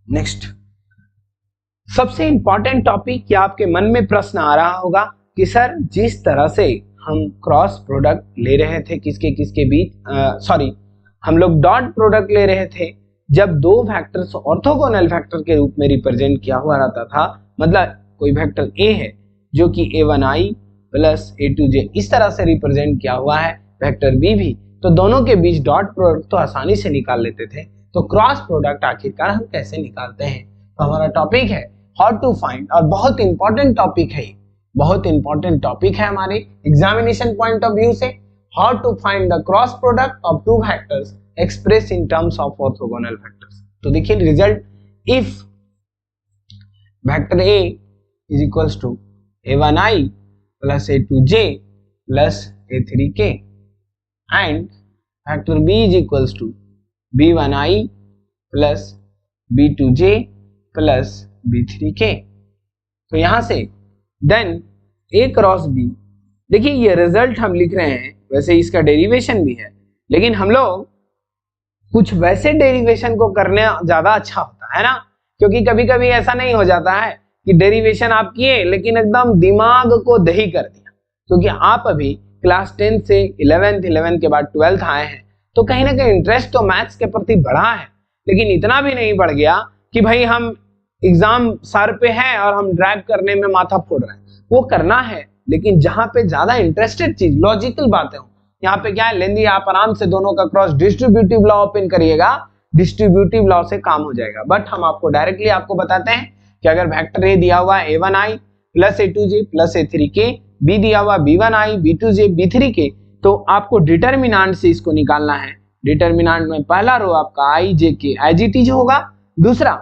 A: नेक्स्ट सबसे इंपॉर्टेंट टॉपिक, या आपके मन में प्रश्न आ रहा होगा कि सर जिस तरह से हम क्रॉस प्रोडक्ट ले रहे थे किसके किसके बीच, सॉरी हम लोग डॉट प्रोडक्ट ले रहे थे जब दो वेक्टर्स ऑर्थोगोनल वेक्टर के रूप में रिप्रेजेंट किया हुआ रहता था, मतलब कोई वेक्टर ए है जो कि a1i प्लस a2j इस तरह से रिप्रेजेंट किया हुआ है, वेक्टर बी भी, तो दोनों के बीच डॉट प्रोडक्ट तो आसानी से निकाल लेते थे। तो क्रॉस प्रोडक्ट आखिरकार हम कैसे निकालते हैं, तो हमारा टॉपिक है हाउ टू फाइंड, और बहुत इंपॉर्टेंट टॉपिक है, बहुत इंपॉर्टेंट टॉपिक है हमारे एग्जामिनेशन पॉइंट ऑफ व्यू से। How to find the cross product of two vectors express in terms of orthogonal vectors. तो देखिए result, if vector A is equals to a1i plus a2j plus a3k and vector b is equals to b1i plus b2j plus b3k। तो यहां से देन a क्रॉस b, देखिए ये रिजल्ट हम लिख रहे हैं, वैसे इसका डेरिवेशन भी है, लेकिन हम लोग कुछ वैसे डेरिवेशन को करने ज्यादा अच्छा होता है ना, क्योंकि कभी कभी ऐसा नहीं हो जाता है कि डेरिवेशन आप किए लेकिन एकदम दिमाग को दही कर दिया, क्योंकि आप अभी क्लास 10 से 11th के बाद 12th आए हैं, तो कहीं ना कहीं इंटरेस्ट तो मैथ्स के प्रति बढ़ा है, लेकिन इतना भी नहीं बढ़ गया कि भाई हम एग्जाम सर पे है और हम ड्राइव करने में माथा फोड़ रहे हैं। वो करना है, लेकिन जहां पे ज्यादा इंटरेस्टेड चीज, लॉजिकल बातें हो, यहाँ पे क्या है लेंदी, आप आराम से दोनों का क्रॉस डिस्ट्रीब्यूटिव लॉ ओपन करिएगा, डिस्ट्रीब्यूटिव लॉ से काम हो जाएगा। बट हम आपको डायरेक्टली आपको बताते हैं कि अगर वेक्टर ए दिया हुआ a1i plus a2j plus a3k, b दिया हुआ b1i b2j b3k, तो आपको डिटर्मिनेंट से इसको निकालना है। डिटर्मिनेंट में पहला रो आपका i j k as it is होगा, दूसरा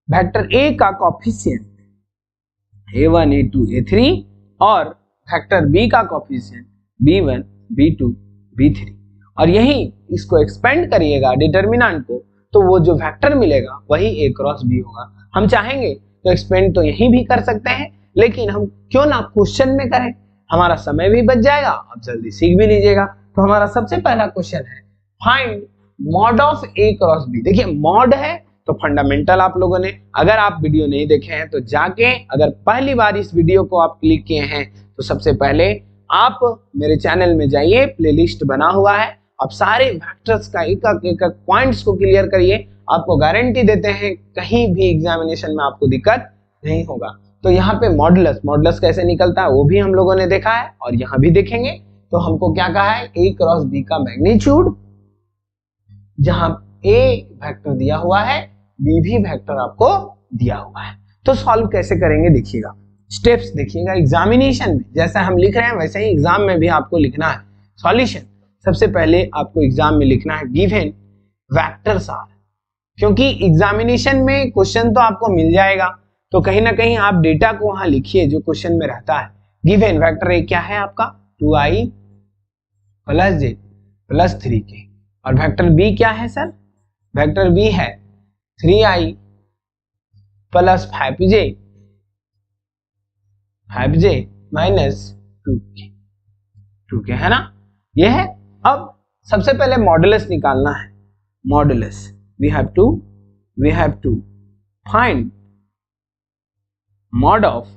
A: वेक्टर a का कोएफिशिएंट a1 a2 a3 और वेक्टर b का कोएफिशिएंट b1 b2 b3, और यही इसको एक्सपेंड करिएगा डिटर्मिनेंट को, तो वो जो वेक्टर मिलेगा वही a क्रॉस b होगा। हम चाहेंगे तो एक्सपेंड तो यही भी कर सकते हैं, लेकिन हम क्यों ना क्वेश्चन में करें, हमारा समय भी बच जाएगा, आप जल्दी सीख भी लीजिएगा। तो हमारा सबसे पहला क्वेश्चन है find mod of a cross b। देखिए मॉड है तो फंडामेंटल आप लोगों ने, अगर आप वीडियो नहीं देखे हैं तो जाके, अगर पहली बार इस वीडियो को आप क्लिक किए हैं तो सबसे पहले आप मेरे चैनल में जाइए, प्लेलिस्ट बना हुआ है, आप सारे वेक्टर्स का एक पॉइंट्स को क्लियर करिए, आपको गारंटी देते हैं कहीं भी एग्जामिनेशन में आपको दिक्कत नहीं होगा। तो यहाँ पे मॉडुलस कैसे निकलता है वो भी हम लोगों ने देखा है और यहाँ भी देखेंगे। तो हमको क्या कहा है, a क्रॉस b का मैग्नीट्यूड, जहां a वेक्टर दिया हुआ है, b भी वेक्टर आपको दिया हुआ है। तो सॉल्व कैसे करेंगे देखिएगा, स्टेप्स देखिएगा, एग्जामिनेशन में जैसा हम लिख रहे हैं वैसे ही एग्जाम में भी आपको लिखना है। सॉल्यूशन सबसे पहले आपको एग्जाम में लिखना है गिवन वेक्टर्स आर, क्योंकि एग्जामिनेशन में क्वेश्चन तो आपको मिल जाएगा, तो कहीं ना कहीं आप डेटा को वहां लिखिए जो क्वेश्चन में रहता है। गिवन वेक्टर ए क्या है आपका 2i plus j plus 3k, और वेक्टर बी क्या है सर, वेक्टर बी है 3i plus 5j minus 2k है ना, ये है। अब सबसे पहले मॉडुलस निकालना है, modulus we have to find mod of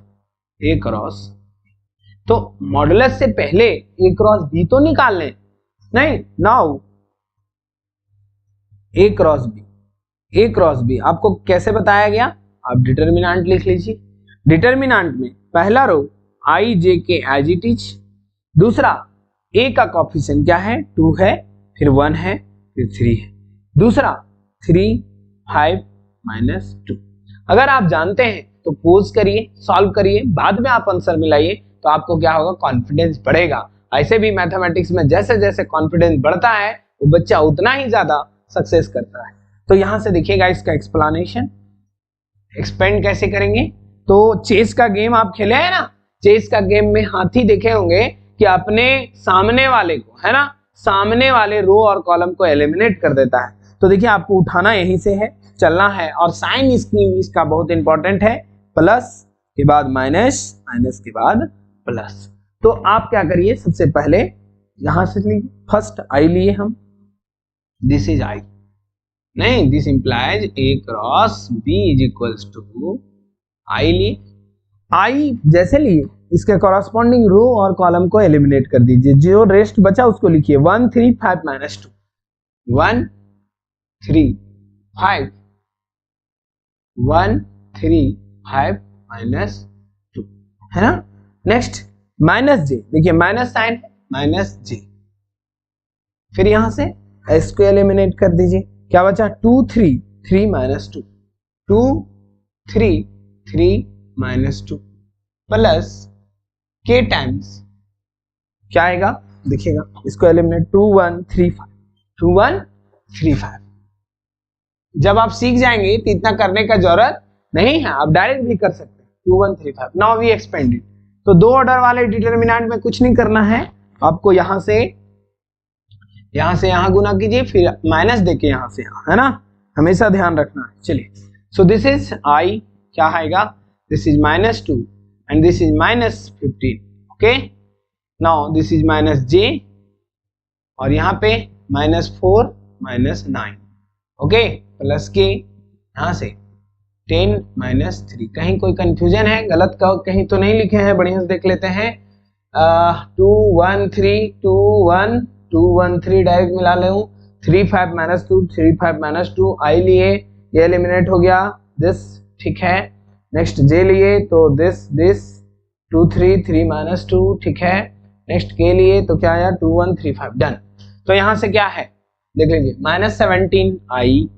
A: a cross, तो मॉडुलस से पहले a क्रॉस b तो निकाल लें, नहीं, नाउ a क्रॉस b आपको कैसे बताया गया, आप डिटर्मिनेंट लिख लीजिए। डिटर्मिनेंट में पहला row i j k as it is, दूसरा a का कोएफिशिएंट क्या है 2 है, फिर 1 है, फिर 3 है, दूसरा 3 5 माइनस 2। अगर आप जानते हैं तो पोज करिए, सॉल्व करिए, बाद में आप आंसर मिलाइए, तो आपको क्या होगा, कॉन्फिडेंस बढ़ेगा। ऐसे भी मैथमेटिक्स में जैसे जैसे कॉन्फिडेंस बढ़ता है वो बच्चा उतना ही ज्यादा सक्सेस करता है। तो यहां से देखिएगा इसका एक्सप्लेनेशन, एक्सपेंड कैसे करेंगे। तो चेस का गेम आप खेले हैं ना, चेस का गेम में हाथी देखे होंगे कि अपने सामने वाले को, है ना, सामने वाले रो और कॉलम को एलिमिनेट कर देता है। तो देखिए आपको उठाना यहीं से है, चलना है, और साइन इसका बहुत इंपॉर्टेंट है, प्लस के बाद माइनस, माइनस के बाद प्लस। तो आप क्या करिए, सबसे पहले यहां से लीजिए, फर्स्ट आई लिए हम, दिस इज आई, नहीं this implies A cross B is equals to I लिए, आई जैसे लिए इसके कॉरस्पॉन्डिंग रो और कॉलम को एलिमिनेट कर दीजिए, जो रेस्ट बचा उसको लिखिए 1 3 5 माइनस 2, 1 3 5, 1 3 5 माइनस 2, है ना। नेक्स्ट माइनस जे, देखिए माइनस साइन माइनस जे, फिर यहां से एस को एलिमिनेट कर दीजिए, क्या बचा 2 3 3 माइनस 2, 2 3 3 माइनस 2 प्लस के टाइम्स क्या आएगा देखिएगा, इसको एलिमिनेट 2 1 3 5, 2 1 3 5। जब आप सीख जाएंगे तो इतना करने का जरूरत नहीं है, आप डायरेक्ट भी कर सकते हैं 2 1 3 5। नाउ वी एक्सपेंडेड, तो दो ऑर्डर वाले डिटरमिनेंट में कुछ नहीं करना है आपको, यहां से यहां गुना कीजिए, फिर माइनस देके यहां से यहां, है ना, हमेशा ध्यान रखना है। चलिए, सो दिस इज आई, क्या आएगा, this is -2 and this is -15, okay, now this is -j और यहाँ पे -4 -9, okay, प्लस के यहाँ से 10 -3। कहीं कोई कंफ्यूजन है, गलत कहीं तो नहीं लिखे हैं, बढ़िया से देख लेते हैं। 2 1 3 2 1 2 1 3 डायरेक्ट मिला ले, 3 5 -2 3 5 -2 आई लिए, ये एलिमिनेट हो गया, दिस ठीक है। नेक्स्ट जे लिए तो दिस 2 3 3 -2 ठीक है। नेक्स्ट के लिए तो क्या आया 2 1 3 5, डन। तो यहां से क्या है देख लीजिए, -17 I,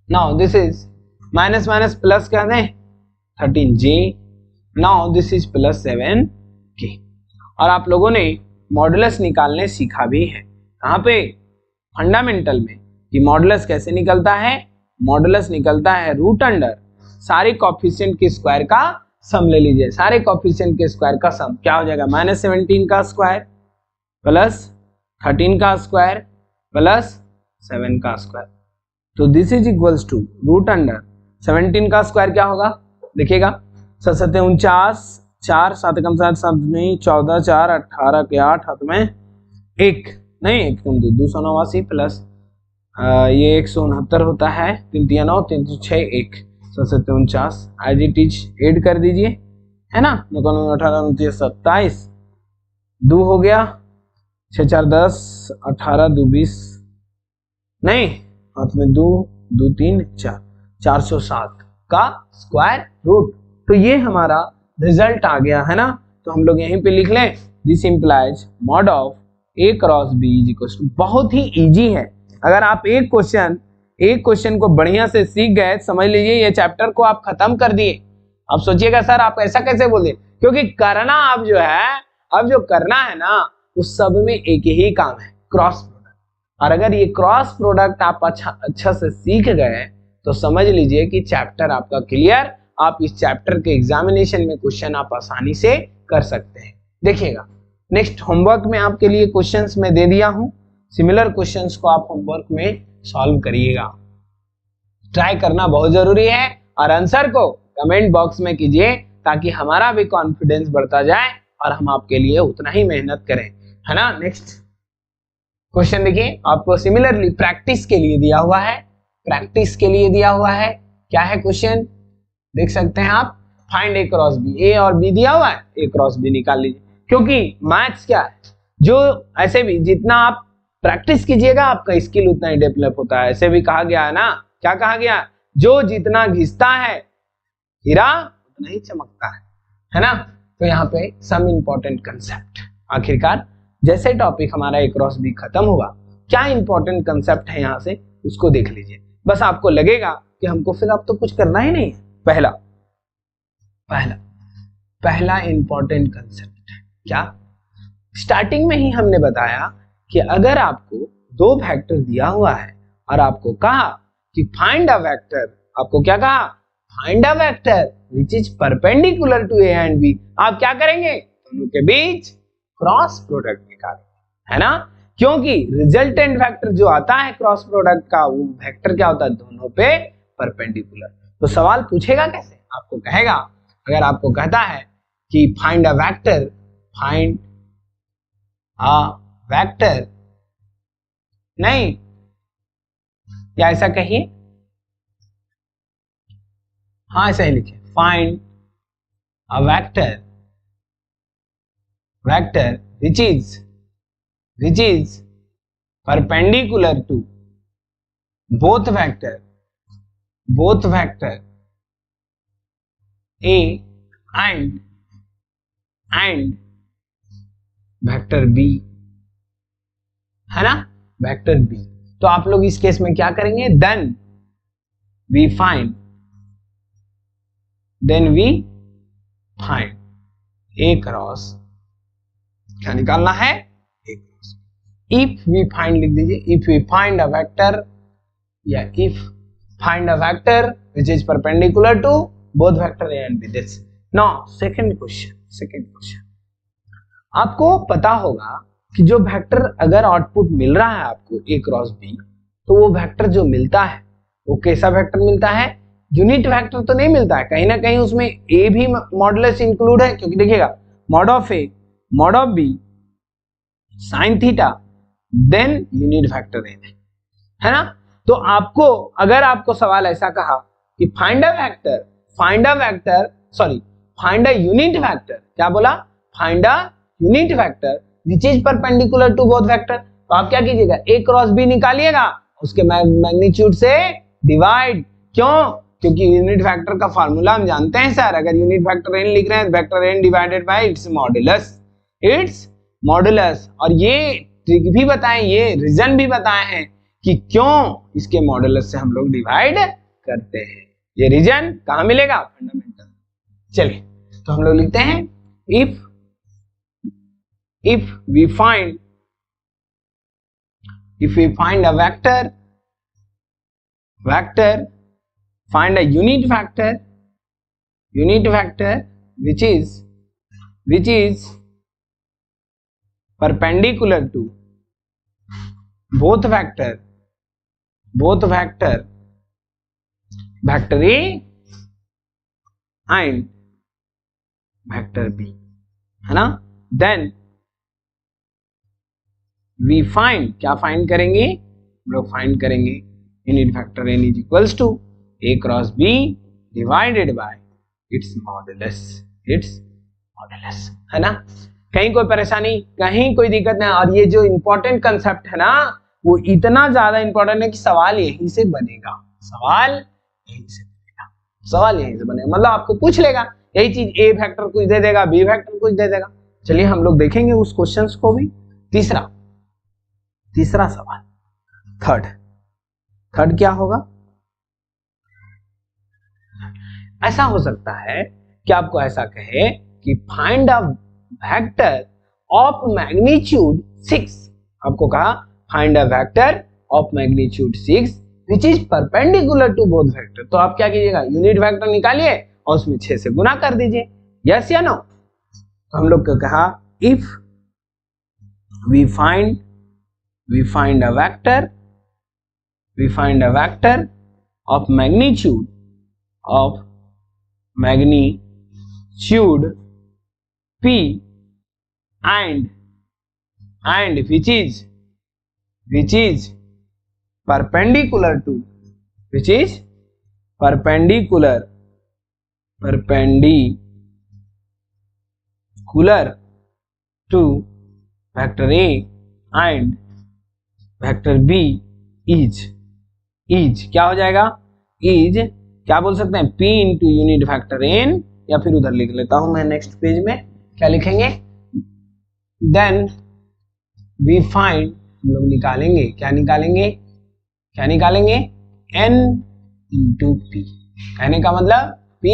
A: now this is minus minus plus क्या दें 13 जे, नाउ दिस इज +7 के। और आप लोगों ने मॉडुलस निकालने सीखा भी है, कहाँ पे, फंडामेंटल में, कि मॉडुलस कैसे निकलता है। मॉडुलस निकलता है रूट अंडर सारे कोएफिशिएंट के स्क्वायर का सम ले लीजिए, सारे कोएफिशिएंट के स्क्वायर का सम क्या हो जाएगा, -17 का स्क्वायर प्लस 13 का स्क्वायर प्लस 7 का स्क्वायर। तो this is equals to root under 17 का स्क्वायर क्या होगा देखिएगा, 7 7 49, 4 7 कम 7 7 नहीं 14 4 18 के 8 हाथ में 1 नहीं 1 कम 2 289 प्लस ये 169 होता है, 3 3 9 3 6 1 7 7 49 आज इट इज ऐड कर दीजिए, है ना, 9 18 29 27 2 हो गया, 6 4 10 18 2 20 नहीं हाथ में 2 2 3 4 407 का स्क्वायर रूट। तो ये हमारा रिजल्ट आ गया, है ना। तो हम लोग यहीं पे लिख लें, this implies mod of A cross B is equal to, बहुत ही इजी है। अगर आप एक क्वेश्चन को बढ़िया से सीख गए, समझ लीजिए ये चैप्टर को आप खत्म कर दिए। अब सोचिएगा सर आप ऐसा कैसे बोले, क्योंकि करना अब जो करना है ना उस सब में एक ही काम है, क्रॉस प्रोडक्ट। और अगर ये क्रॉस प्रोडक्ट आप अच्छा से सीख गए तो समझ लीजिए कि चैप्टर आपका क्लियर, आप इस चैप्टर के एग्जामिनेशन में क्वेश्चन आप आसानी से कर सकते हैं। देखिएगा नेक्स्ट होमवर्क में आपके लिए क्वेश्चंस मैं दे दिया हूं, सिमिलर क्वेश्चंस को आप होमवर्क में सॉल्व करिएगा, ट्राई करना बहुत जरूरी है, और आंसर को कमेंट बॉक्स में कीजिए ताकि हमारा भी कॉन्फिडेंस बढ़ता जाए और हम आपके लिए उतना ही मेहनत करें, है ना। नेक्स्ट क्वेश्चन देखिए, आपको सिमिलरली प्रैक्टिस के लिए दिया हुआ है, क्या है क्वेश्चन देख सकते हैं आप, फाइंड ए क्रॉस बी, ए और बी दिया हुआ है, ए क्रॉस बी निकाल लीजिए। क्योंकि मैथ्स क्या है, जो ऐसे भी जितना आप प्रैक्टिस कीजिएगा आपका स्किल उतना ही डेवलप होता है। ऐसे भी कहा गया है ना, क्या कहा गया, जो जितना घिसता है हीरा उतना ही चमकता है ना। तो यहाँ पे सम इंपॉर्टेंट कंसेप्ट, आखिरकार जैसे टॉपिक हमारा ए क्रॉस बी खत्म हुआ, क्या इंपॉर्टेंट कंसेप्ट है यहाँ से उसको देख लीजिए। बस आपको लगेगा कि हमको फिर अब तो कुछ करना ही नहीं है। पहला इंपॉर्टेंट कंसेप्ट क्या, स्टार्टिंग में ही हमने बताया कि अगर आपको दो वेक्टर दिया हुआ है और आपको कहा कि फाइंड अ वेक्टर, आपको क्या कहा, find a vector which is perpendicular to A and B, आप क्या करेंगे, दोनों के बीच क्रॉस प्रोडक्ट निकालेंगे, है ना, क्योंकि रिजल्टेंट वेक्टर जो आता है क्रॉस प्रोडक्ट का वो वेक्टर क्या होता है, दोनों पे परपेंडिकुलर। तो सवाल पूछेगा कैसे, आपको कहेगा, अगर आपको कहता है कि find a vector, find a vector, नहीं या ऐसा कहिए, हाँ ऐसा ही लिखिए, find a vector, vector which is perpendicular to both vector A and vector B, है ना, वेक्टर B। तो आप लोग इस केस में क्या करेंगे, then we find A cross, क्या निकालना है, A cross. If we find लिख दीजिए, if we find a vector या if find a vector which is perpendicular to both vector A and B. This now second question, आपको पता होगा कि जो वेक्टर अगर आउटपुट मिल रहा है आपको ए क्रॉस बी, तो वो वेक्टर जो मिलता है वो कैसा वेक्टर मिलता है, यूनिट वेक्टर तो नहीं मिलता है, कहीं ना कहीं उसमें ए भी मॉडुलस इंक्लूड है, क्योंकि देखिएगा mod of A mod of B sine theta then unit vector A, है ना। तो आपको अगर आपको सवाल ऐसा कहा कि फाइंड अ यूनिट वेक्टर, क्या बोला, find a unit vector which is perpendicular to both vector, तो आप क्या कीजिएगा, ए क्रॉस बी निकालिएगा, उसके मैग्नीट्यूड से डिवाइड, क्यों, क्योंकि यूनिट वेक्टर का फार्मूला हम जानते हैं सर, अगर यूनिट वेक्टर n लिख रहे हैं, vector n divided by its modulus. और ये ट्रिक भी बताएं, ये रीजन भी बताए हैं कि क्यों इसके मॉडुलस से हम लोग डिवाइड करते हैं। ये रीजन कहां मिलेगा, फंडामेंटल। चलिए तो हम लोग लिखते हैं, if we find a vector, find a unit vector which is perpendicular to both vector A and vector B, है ना, देन वी फाइंड, क्या फाइंड करेंगे, हम लोग फाइंड करेंगे unit vector n is equals to a cross b divided by its modulus, है ना। कहीं कोई परेशानी, कहीं कोई दिक्कत नहीं। और ये जो इंपॉर्टेंट कंसेप्ट है ना, वो इतना ज्यादा इंपॉर्टेंट है कि सवाल यहीं से बनेगा, मतलब आपको पूछ लेगा यही चीज, ए वेक्टर कुछ दे देगा, बी वेक्टर कुछ दे देगा। चलिए हम लोग देखेंगे उस क्वेश्चंस को भी। तीसरा सवाल, थर्ड क्या होगा, ऐसा हो सकता है कि आपको ऐसा कहे कि find a vector of magnitude 6, आपको कहा find a vector of magnitude 6 which is perpendicular to both vector. तो आप क्या कीजिएगा, यूनिट वेक्टर निकालिए और उसमें 6 से गुना कर दीजिए, यस या नो। तो हम लोग को कहा if we find a vector of magnitude p and which is perpendicular to vector A and vector B is क्या हो जाएगा, is क्या बोल सकते हैं, P into unit vector n, या फिर उधर लिख लेता हूं मैं नेक्स्ट पेज में, क्या लिखेंगे, देन वी फाइंड, हम लोग निकालेंगे, क्या निकालेंगे n इंटू p, कहने का मतलब p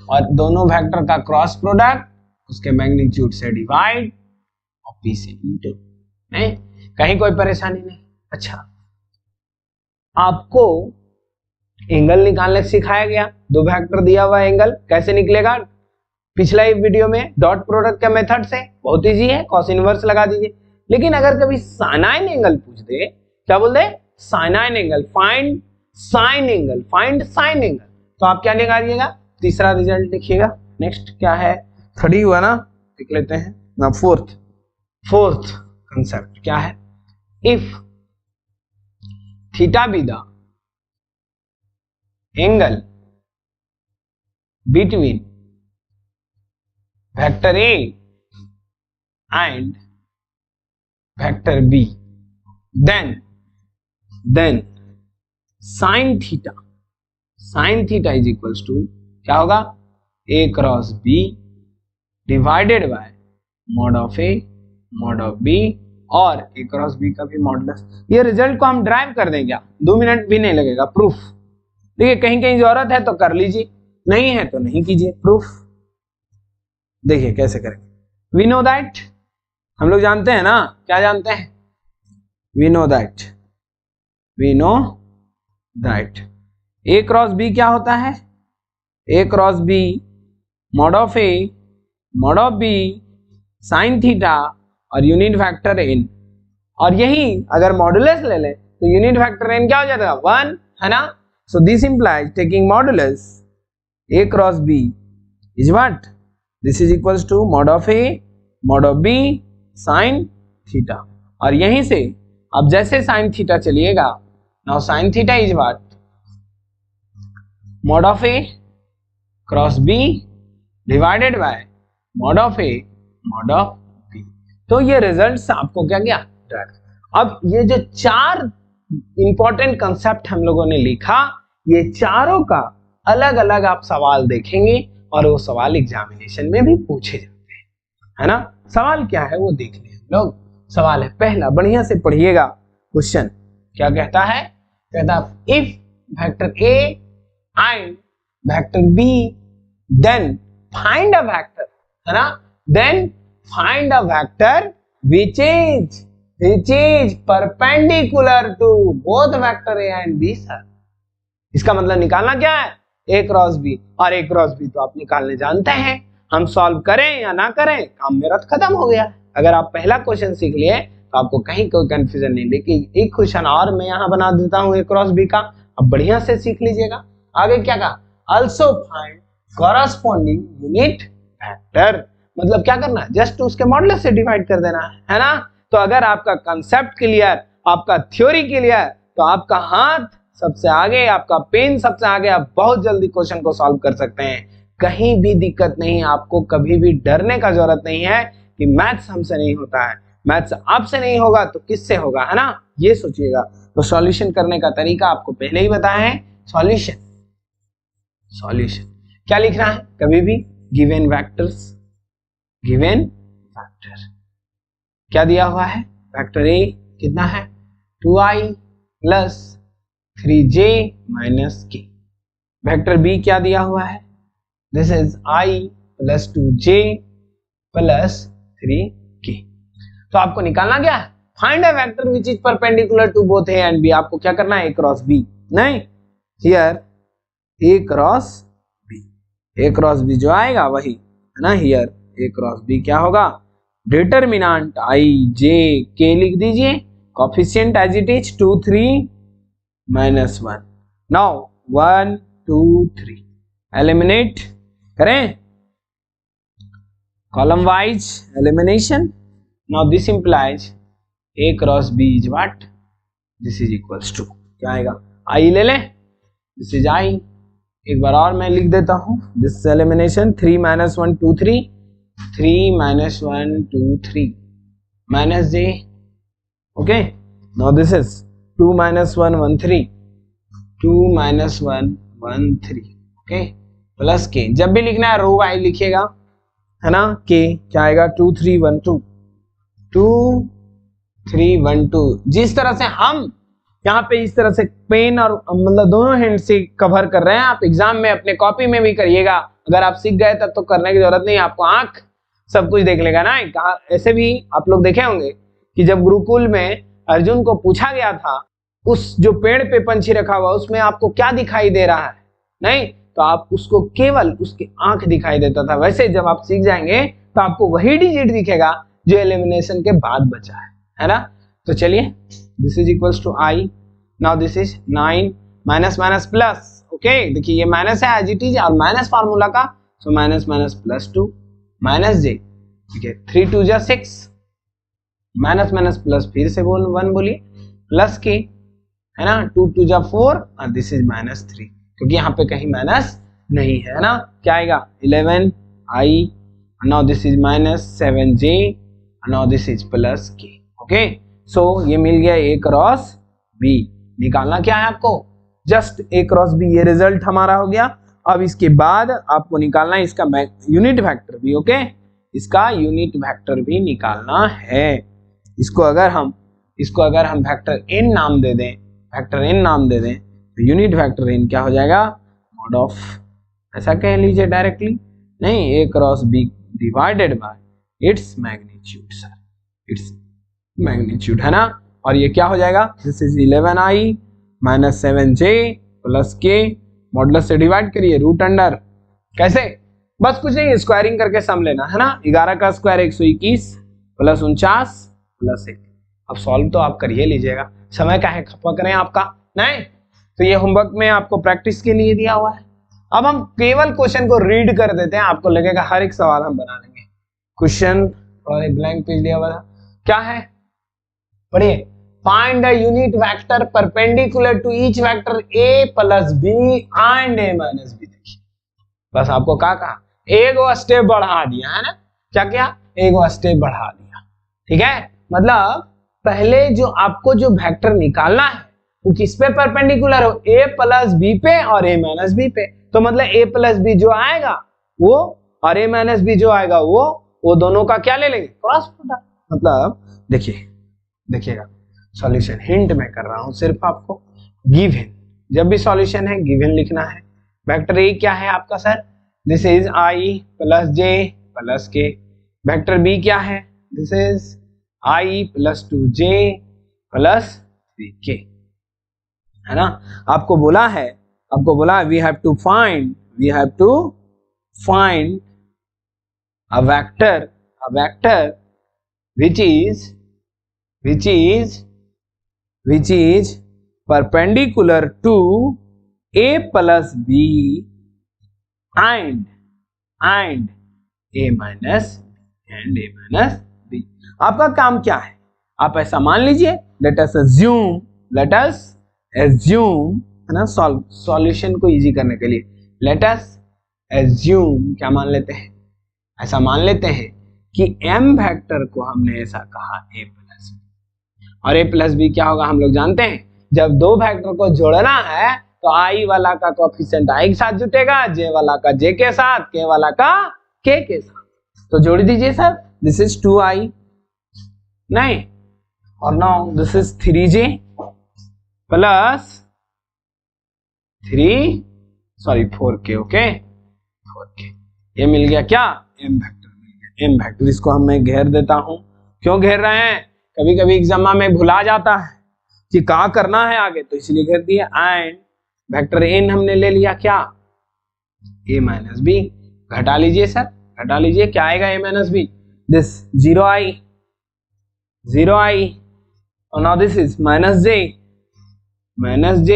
A: और दोनों वेक्टर का क्रॉस प्रोडक्ट, उसके मैग्नीट्यूड से डिवाइड और p से इंटू, नहीं कहीं कोई परेशानी नहीं। अच्छा, आपको एंगल निकालने सिखाया गया, दो वेक्टर दिया हुआ एंगल कैसे निकलेगा, पिछला वीडियो में डॉट प्रोडक्ट के मेथड से, बहुत इजी है, कॉस इनवर्स लगा दीजिए। लेकिन अगर कभी साइनाइन एंगल पूछ दे, क्या बोल दे, sine angle, find sine angle, find sine angle, तो आप क्या निकालिएगा, तीसरा रिजल्ट लिखिएगा। नेक्स्ट क्या है, 3 हुआ ना, लिख लेते हैं ना। फोर्थ कंसेप्ट क्या है, if theta be the angle between vector A and vector B, then sine theta is equals to क्या होगा, A cross B divided by mod of A mod of B और ए क्रॉस बी का भी मॉडुलस। ये रिजल्ट को हम ड्राइव कर दें क्या, 2 मिनट भी नहीं लगेगा। प्रूफ देखिए, कहीं कहीं जरूरत है तो कर लीजिए, नहीं है तो नहीं कीजिए। प्रूफ देखिए कैसे करेंगे। वी नो दैट, हम लोग जानते हैं ना, क्या जानते हैं, we know that A cross B क्या होता है, A cross B mod of A mod of B sine theta और यूनिट वेक्टर एन, और यही अगर मॉडुलस ले लें तो यूनिट वेक्टर एन क्या हो जाता है, 1 है ना। So this implies taking modulus A cross B is what, this is equals to mod of A mod of B sine theta, और यहीं से अब जैसे साइन थीटा चलिएगा, now sine theta is what, mod of A cross B divided by mod of A mod of B. तो ये रिजल्ट्स आपको क्या किया, अब ये जो 4 इंपॉर्टेंट कंसेप्ट हम लोगों ने लिखा, ये चारों का अलग अलग आप सवाल देखेंगे और वो सवाल एग्जामिनेशन में भी पूछे जाते हैं, है ना। सवाल क्या है वो देख लें हम लोग। सवाल है पहला, बढ़िया से पढ़िएगा। क्वेश्चन क्या कहता है, कहता है if vector A and vector B then find a vector, है ना, then find a vector which is perpendicular to both vector a and b sir. इसका मतलब निकालना क्या है, a क्रॉस b, और a क्रॉस b तो आप निकालने जानते हैं, हम सॉल्व करें या ना करें काम मेरा खत्म हो गया। अगर आप पहला क्वेश्चन सीख लिए तो आपको कहीं कोई कंफ्यूजन नहीं। लेकिन एक क्वेश्चन और मैं यहाँ बना देता हूँ a क्रॉस b का, अब बढ़िया से सीख लीजिएगा। आगे क्या कहा, also find corresponding unit vector, मतलब क्या करना है, जस्ट उसके मॉडुलस से डिवाइड कर देना है ना। तो अगर आपका कंसेप्ट क्लियर, आपका थ्योरी क्लियर, तो आपका हाथ सबसे आगे, आपका पेन सबसे आगे, आप बहुत जल्दी क्वेश्चन को सॉल्व कर सकते हैं। कहीं भी दिक्कत नहीं, आपको कभी भी डरने का जरूरत नहीं है कि मैथ्स हमसे नहीं होता है। मैथ्स आपसे नहीं होगा तो किससे होगा, है ना, ये सोचिएगा। तो सॉल्यूशन करने का तरीका आपको पहले ही बताया है। सॉल्यूशन क्या लिखना है, कभी भी गिवन वेक्टर्स, गिवन वेक्टर क्या दिया हुआ है, वेक्टर ए कितना है 2i plus 3j minus k, vector B क्या दिया हुआ है, this is i plus 2j plus 3k। तो आपको निकालना क्या है, find a vector which is perpendicular to both A and B. आपको क्या करना है, ए क्रॉस बी, नहीं हियर ए क्रॉस बी जो आएगा वही है ना, हियर ए क्रॉस बी क्या होगा, डिटरमिनेंट आई जे के लिख दीजिए, coefficient as it is 2 3 minus 1। Now 1 2 3 eliminate करें, column wise elimination. Now this implies A cross B is what, this is equals to क्या आएगा, आई ले लें, दिस इज आई। एक बार और मैं लिख देता हूं this elimination, 3 minus 1 2 3, 3 minus 1 2 3 minus j, okay. Now this is 2 minus 1 1 3, 2 minus 1 1 3, okay, plus k। जब भी लिखना है रो वाइज लिखिएगा, है ना, k क्या आएगा 2 3 1 2, 2 3 1 2। जिस तरह से हम यहाँ पे इस तरह से पेन और मतलब दोनों हैंड से कवर कर रहे हैं, आप एग्जाम में अपने कॉपी में भी करिएगा। अगर आप सीख गए तब तो करने की जरूरत नहीं, आपको आंख सब कुछ देख लेगा ना। ऐसे भी आप लोग देखे होंगे कि जब गुरुकुल में अर्जुन को पूछा गया था उस जो पेड़ पे पंछी रखा हुआ उसमें आपको क्या दिखाई दे रहा है, नहीं तो आप उसको केवल उसकी आंख दिखाई देता था। वैसे जब आप सीख जाएंगे तो आपको वही डिजिट दिखेगा जो एलिमिनेशन के बाद बचा है। है ना। तो चलिए this is equals to I, now this is 9 minus minus plus, okay देखिए ये माइनस है एज इट इज और माइनस फार्मूला का, so minus minus plus 2 minus J, ठीक है 3 2 जा 6 माइनस माइनस प्लस फिर से बोल 1 बोलिए प्लस के, है ना 2 2 जा 4 और दिस इज माइनस 3 क्योंकि यहाँ पे कहीं माइनस नहीं है ना। क्या आएगा 11 I, now this is minus 7 J, now this is plus K, okay so ये मिल गया ए क्रॉस बी। निकालना क्या है आपको, जस्ट ए क्रॉस बी, ये रिजल्ट हमारा हो गया। अब इसके बाद आपको निकालना है इसका यूनिट वेक्टर भी, ओके इसका यूनिट वेक्टर भी निकालना है। इसको अगर हम वेक्टर n नाम दे दें, तो यूनिट वेक्टर n क्या हो जाएगा, मॉड ऑफ, ऐसा कह लीजिए डायरेक्टली, नहीं A cross B divided by its magnitude, sir its magnitude, है ना। और ये क्या हो जाएगा, this is 11i minus 7j plus K, modulus से डिवाइड करिए रूट अंडर, कैसे, बस कुछ नहीं स्क्वायरिंग करके सम लेना है ना। 11 का स्क्वायर 121 प्लस 49 प्लस 1। अब सॉल्व तो आप करिए लीजिएगा, समय का है खपा करें आपका, नहीं तो ये होमवर्क में आपको प्रैक्टिस के लिए दिया हुआ है। अब हम केवल क्वेश्चन को रीड कर देते हैं, आपको लगेगा हर एक सवाल हम बना लेंगे। क्वेश्चन और एक ब्लैंक पेज दिया हुआ था, क्या है पढ़िए, find the unit vector perpendicular to each vector a plus b and a minus b। देखिए बस आपको क्या कहा, एक स्टेप बढ़ा दिया है ना, क्या क्या एक स्टेप बढ़ा दिया, ठीक है। मतलब पहले जो आपको जो वेक्टर निकालना है वो किस पे परपेंडिकुलर हो, a प्लस b पे और a माइनस b पे। तो मतलब a प्लस b जो आएगा वो और a माइनस b जो आएगा वो दोनों का क्या ले लेंगे, क्रॉस प्रोडक्ट। मतलब देखिएगा सॉल्यूशन हिंट में कर रहा हूं सिर्फ आपको, गिवन, जब भी सॉल्यूशन है गिवन लिखना है। वेक्टर ए क्या है आपका sir, this is I plus J plus K. Vector B क्या है, this is I plus 2j plus 3k, है ना। आपको बोला we have to find a vector which is perpendicular to a plus b and a minus b। आपका काम क्या है, आप ऐसा मान लीजिए, let us assume, है ना, सॉल्यूशन को इजी करने के लिए let us assume, क्या मान लेते हैं, ऐसा मान लेते हैं कि m वेक्टर को हमने ऐसा कहा a प्लस बी, और a प्लस बी क्या होगा हम लोग जानते हैं, जब दो वेक्टर को जोड़ना है तो i वाला का कोएफिशिएंट i के साथ जुटेगा, j वाला का j के साथ, k वाला का k के साथ। तो जोड़ दीजिए सर, दिस इज 2i, नहीं और now this is 3j plus 4k, okay 4k। ये मिल गया क्या, m वेक्टर मिल गया, m वेक्टर। इसको मैं घेर देता हूं, क्यों घेर रहे हैं, कभी कभी एग्जाम में भुला जाता है कि क्या करना है आगे, तो इसलिए घेर दिया। एंड वेक्टर n हमने ले लिया क्या, a माइनस बी, घटा लीजिए सर, घटा लीजिए, क्या आएगा a minus B, this 0i और now this is minus j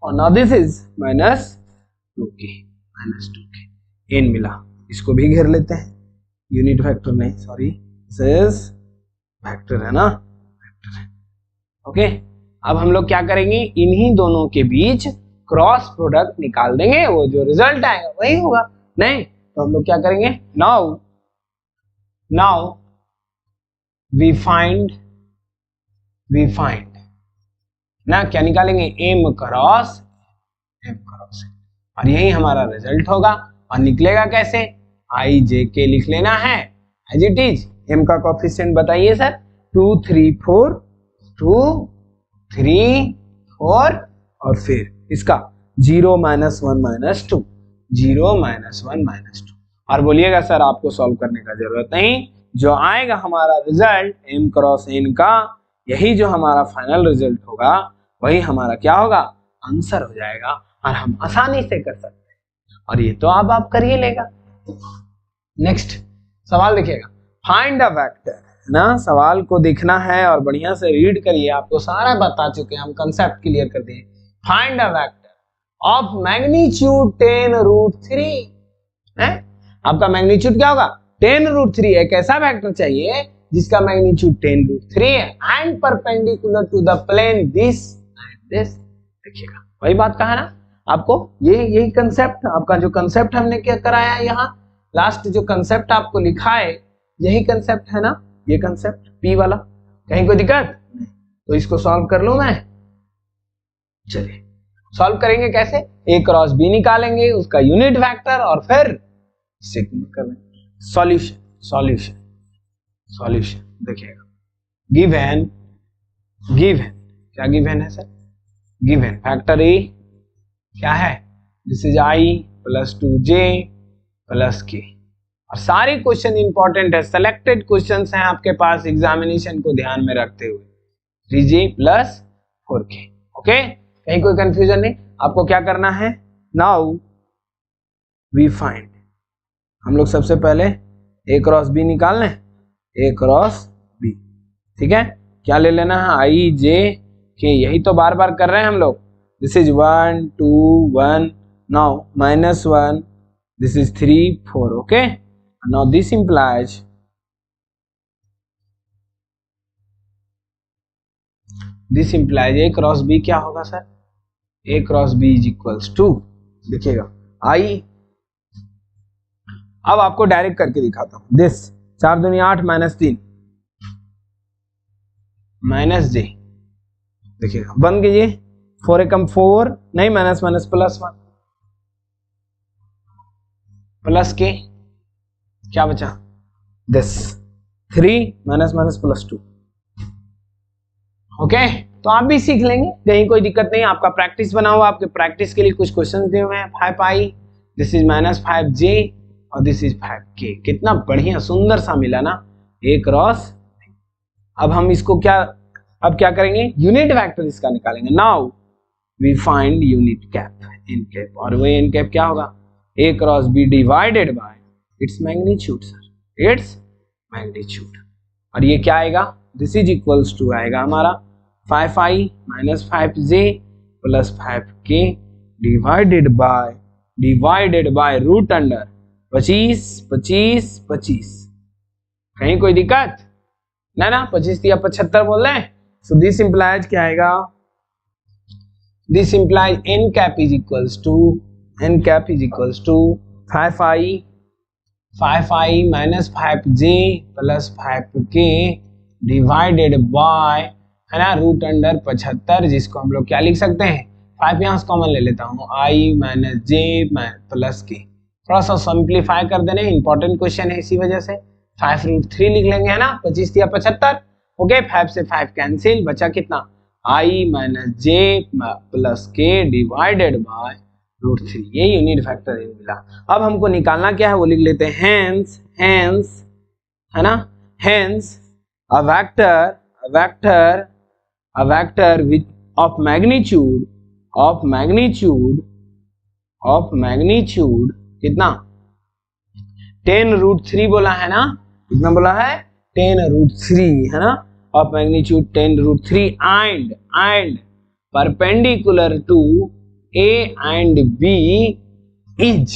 A: और now this is minus 2k, n मिला। इसको भी घेर लेते हैं, यूनिट वेक्टर नहीं, सॉरी दिस इज वेक्टर है ना, वेक्टर है, ओके। अब हम लोग क्या करेंगे, इन्हीं दोनों के बीच क्रॉस प्रोडक्ट निकाल देंगे, वो जो रिजल्ट आएगा वही होगा। नहीं तो हम लोग क्या करेंगे, नाउ वी फाइंड ना, क्या निकालेंगे, m क्रॉस और यही हमारा रिजल्ट होगा। और निकलेगा कैसे, i j k लिख लेना है एज इट इज। m का कोएफिशिएंट बताइए सर, 2 3 4 और फिर इसका 0 -1 -2, 0 -1 -2। और बोलिएगा सर आपको सॉल्व करने का जरूरत नहीं, जो आएगा हमारा रिजल्ट m क्रॉस n का, यही जो हमारा फाइनल रिजल्ट होगा वही हमारा क्या होगा, आंसर हो जाएगा, और हम आसानी से कर सकते हैं। और ये तो आप करिए लेगा। नेक्स्ट सवाल देखिएगा, फाइंड द वेक्टर ना सवाल को देखना है और बढ़िया से रीड करिए, आपको सारा बता चुके हैं हम, कंसेप्ट क्लियर कर दिए। Find a vector of magnitude 10√3 है, आपका मैग्नीट्यूड क्या होगा 10√3, एक ऐसा वेक्टर चाहिए जिसका मैग्नीट्यूड 10√3 है and perpendicular to the plane this and this. देखिएगा वही बात कहा ना आपको, यही कंसेप्ट, आपका जो कंसेप्ट हमने क्या कराया है, यहाँ लास्ट जो कंसेप्ट आपको लिखा है यही कंसेप्ट है ना, ये कंसेप्ट पी वाला, कहीं कोई दिक्कत नहीं। तो इसको सॉल्व कर लूं मैं, चलिए सॉल्व करेंगे कैसे, ए क्रॉस बी निकालेंगे, उसका यूनिट वेक्टर और फिर सिग्मा करेंगे। सॉल्यूशन सॉल्यूशन सॉल्यूशन देखिएगा, गिवन क्या गिवन है सर, गिवन फैक्टर ए क्या है, this is I plus 2j plus के, और सारे क्वेश्चन इंपॉर्टेंट है, सेलेक्टेड क्वेश्चंस हैं आपके पास एग्जामिनेशन को ध्यान में रखते हुए, 3j प्लस 4k। ओके, कहीं कोई कंफ्यूजन नहीं, आपको क्या करना है, नाउ वी फाइंड, हम लोग सबसे पहले ए क्रॉस बी निकाल लें, ए क्रॉस बी, ठीक है, क्या ले लेना है, आई जे के, यही तो बार बार कर रहे हैं हम लोग, this is 1 2 1, now -1, this is 3 4, okay, now this implies a cross b क्या होगा sir, a cross b is equals to, देखिएगा आई, अब आपको डायरेक्ट करके दिखाता हूं, दिस 4 दूनी 8 -3 -j, देखिएगा बंद कीजिए, 4 एकम 4 नहीं, माइनस माइनस +1 प्लस के, क्या बचा दिस 3 माइनस माइनस +2। ओके, तो आप भी सीख लेंगे, कहीं कोई दिक्कत नहीं, आपका प्रैक्टिस बना हुआ, आपके प्रैक्टिस के लिए कुछ क्वेश्चंस दिए हुए हैं, 5i, दिस इज -5j और दिस इज 5k, कितना बढ़िया सुंदर सा मिला ना, ए क्रॉस। अब हम इसको क्या करेंगे, यूनिट वेक्टर इसका निकालेंगे, now we find unit cap N cap, और वो एन कैप क्या होगा, A cross B divided by its magnitude sir, its magnitude, और ये क्या आएगा, दिस इज इक्वल्स टू आएगा हमारा 5i minus 5j plus 5k divided by root under 25 25 25, कहीं कोई दिक्कत ना 25 या 75 बोल रहे हैं, सो दिस इंप्लाइज क्या आएगा, this implies n cap is equals to 5i minus 5j plus 5k divided by, है ना, रूट अंडर 75, जिसको हम लोग क्या लिख सकते हैं, 5 यहाँ से कॉमन ले लेता हूँ, i minus j plus k, थोड़ा सा सिंप्लीफाई कर देने, इंपॉर्टेंट क्वेश्चन है इसी वजह से, 5√3 लिख लेंगे, है ना, 25 या 75, ओके, 5 से 5 कैंसिल, बचा कितना, i minus j plus k divided by √3, ये यूनिट फैक्टर मिला। अब हमको निकालना क्या है वो लिख लेते हैं, हेंस है ना, hence a vector width of magnitude कितना, 10√3 बोला है ना, कितना बोला है, 10√3 है ना, of magnitude 10√3 and perpendicular to A and B is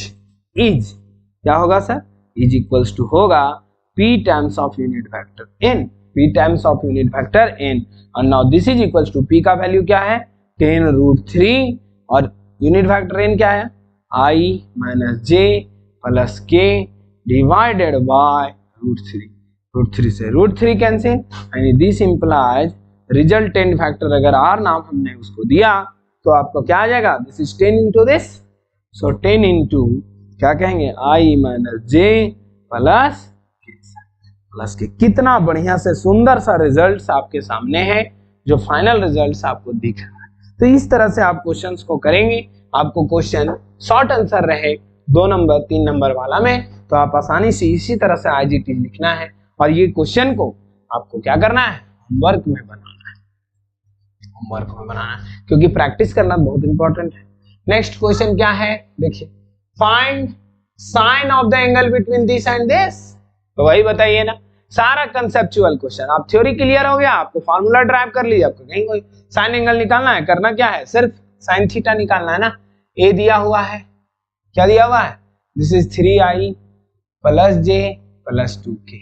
A: क्या होगा सर, इज इक्वल्स टू होगा P times of unit vector n, और now this is equals to P का वैल्यू क्या है 10√3 और यूनिट वेक्टर n क्या है I minus j plus k divided by √3 से √3 कैंसिल, यानी दिस इंप्लाइज रिजल्टेंट फैक्टर, अगर r नाम हमने उसको दिया तो आपको क्या आ जाएगा, this is 10 into this, so 10 into क्या कहेंगे i माइनस j प्लस के, कितना बढ़िया से सुंदर सा रिजल्ट्स आपके सामने है, जो फाइनल रिजल्ट्स आपको दिख रहा है। तो इस तरह से आप क्वेश्चंस को करेंगे, आपको क्वेश्चन शॉर्ट आंसर रहे 2 नंबर 3 नंबर वाला में, तो आप आसानी से इसी तरह से IGT लिखना है, और ये क्वेश्चन को आपको क्या करना है, होमवर्क में बनाना है, क्योंकि प्रैक्टिस करना बहुत इंपॉर्टेंट है। नेक्स्ट क्वेश्चन क्या है, देखिए, find sign of the angle between this and this, तो वही बताइए ना, सारा कंसेप्चुअल क्वेश्चन। आप थ्योरी क्लियर हो गया, आपको फार्मूला ड्राइव कर लीजिए, आपको कहीं कोई साइन एंगल निकालना है, करना क्या है, सिर्फ साइन थीटा निकालना है ना। ए दिया हुआ है, क्या दिया हुआ है, this is 3i plus J plus 2k।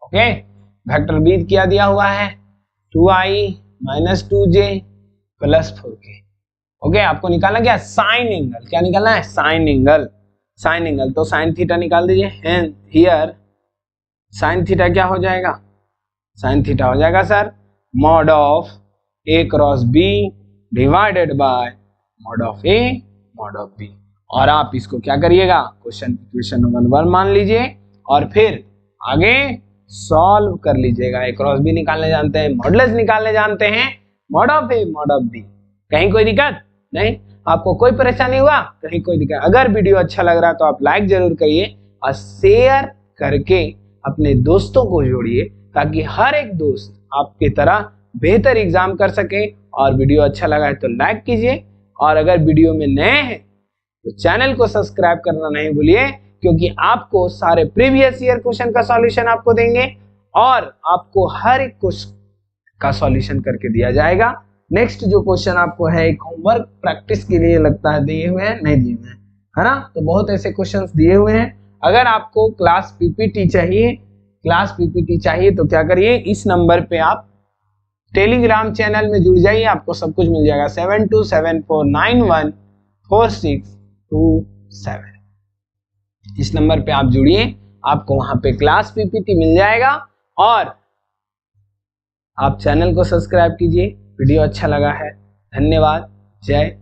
A: Okay, vector B क्या दिया हुआ है, 2i minus 2j plus 4k। Okay, आपको निकालना क्या है, साइन एंगल। क्या निकालना है, साइन एंगल। साइन एंगल तो साइन थीटा निकाल दीजिए। एंड हियर साइन थीटा क्या हो जाएगा, साइन थीटा हो जाएगा sir mod of A cross B divided by mod of A mod of B. और आप इसको क्या करिएगा, क्वेश्चन इक्वेशन नंबर 1 मान लीजिए और फिर आगे सॉल्व कर लीजिएगा। ए क्रॉस बी निकालने जानते हैं, मॉडुलस निकालने जानते हैं, mod of A mod of B. कहीं कोई दिक्कत नहीं, आपको कोई परेशानी हुआ, कहीं कोई दिक्कत। अगर वीडियो अच्छा लग रहा है तो आप लाइक जरूर करिए और शेयर करके अपने दोस्तों को जोड़िए, ताकि हर एक दोस्त आपकी तरह बेहतर एग्जाम कर सके। और वीडियो अच्छा लगा है तो लाइक कीजिए, और अगर वीडियो में नए हैं तो चैनल को सब्सक्राइब करना नहीं भूलिए, क्योंकि आपको सारे प्रीवियस ईयर क्वेश्चन का सॉल्यूशन आपको देंगे और आपको हर एक क्वेश्चन का सॉल्यूशन करके दिया जाएगा। नेक्स्ट जो क्वेश्चन आपको है एक होमवर्क प्रैक्टिस के लिए लगता है दिए हुए हैं, नहीं दिए हुए हैं, है ना। तो बहुत ऐसे क्वेश्चंस दिए हुए हैं। अगर आपको क्लास पीपीटी चाहिए, तो क्या करिए, इस नंबर पे आप टेलीग्राम चैनल में जुड़ जाइए, आपको सब कुछ मिल जाएगा। 7274914627। इस नंबर पे आप जुड़िए, आपको वहां पे क्लास पीपीटी मिल जाएगा। और आप चैनल को सब्सक्राइब कीजिए। वीडियो अच्छा लगा है, धन्यवाद, जय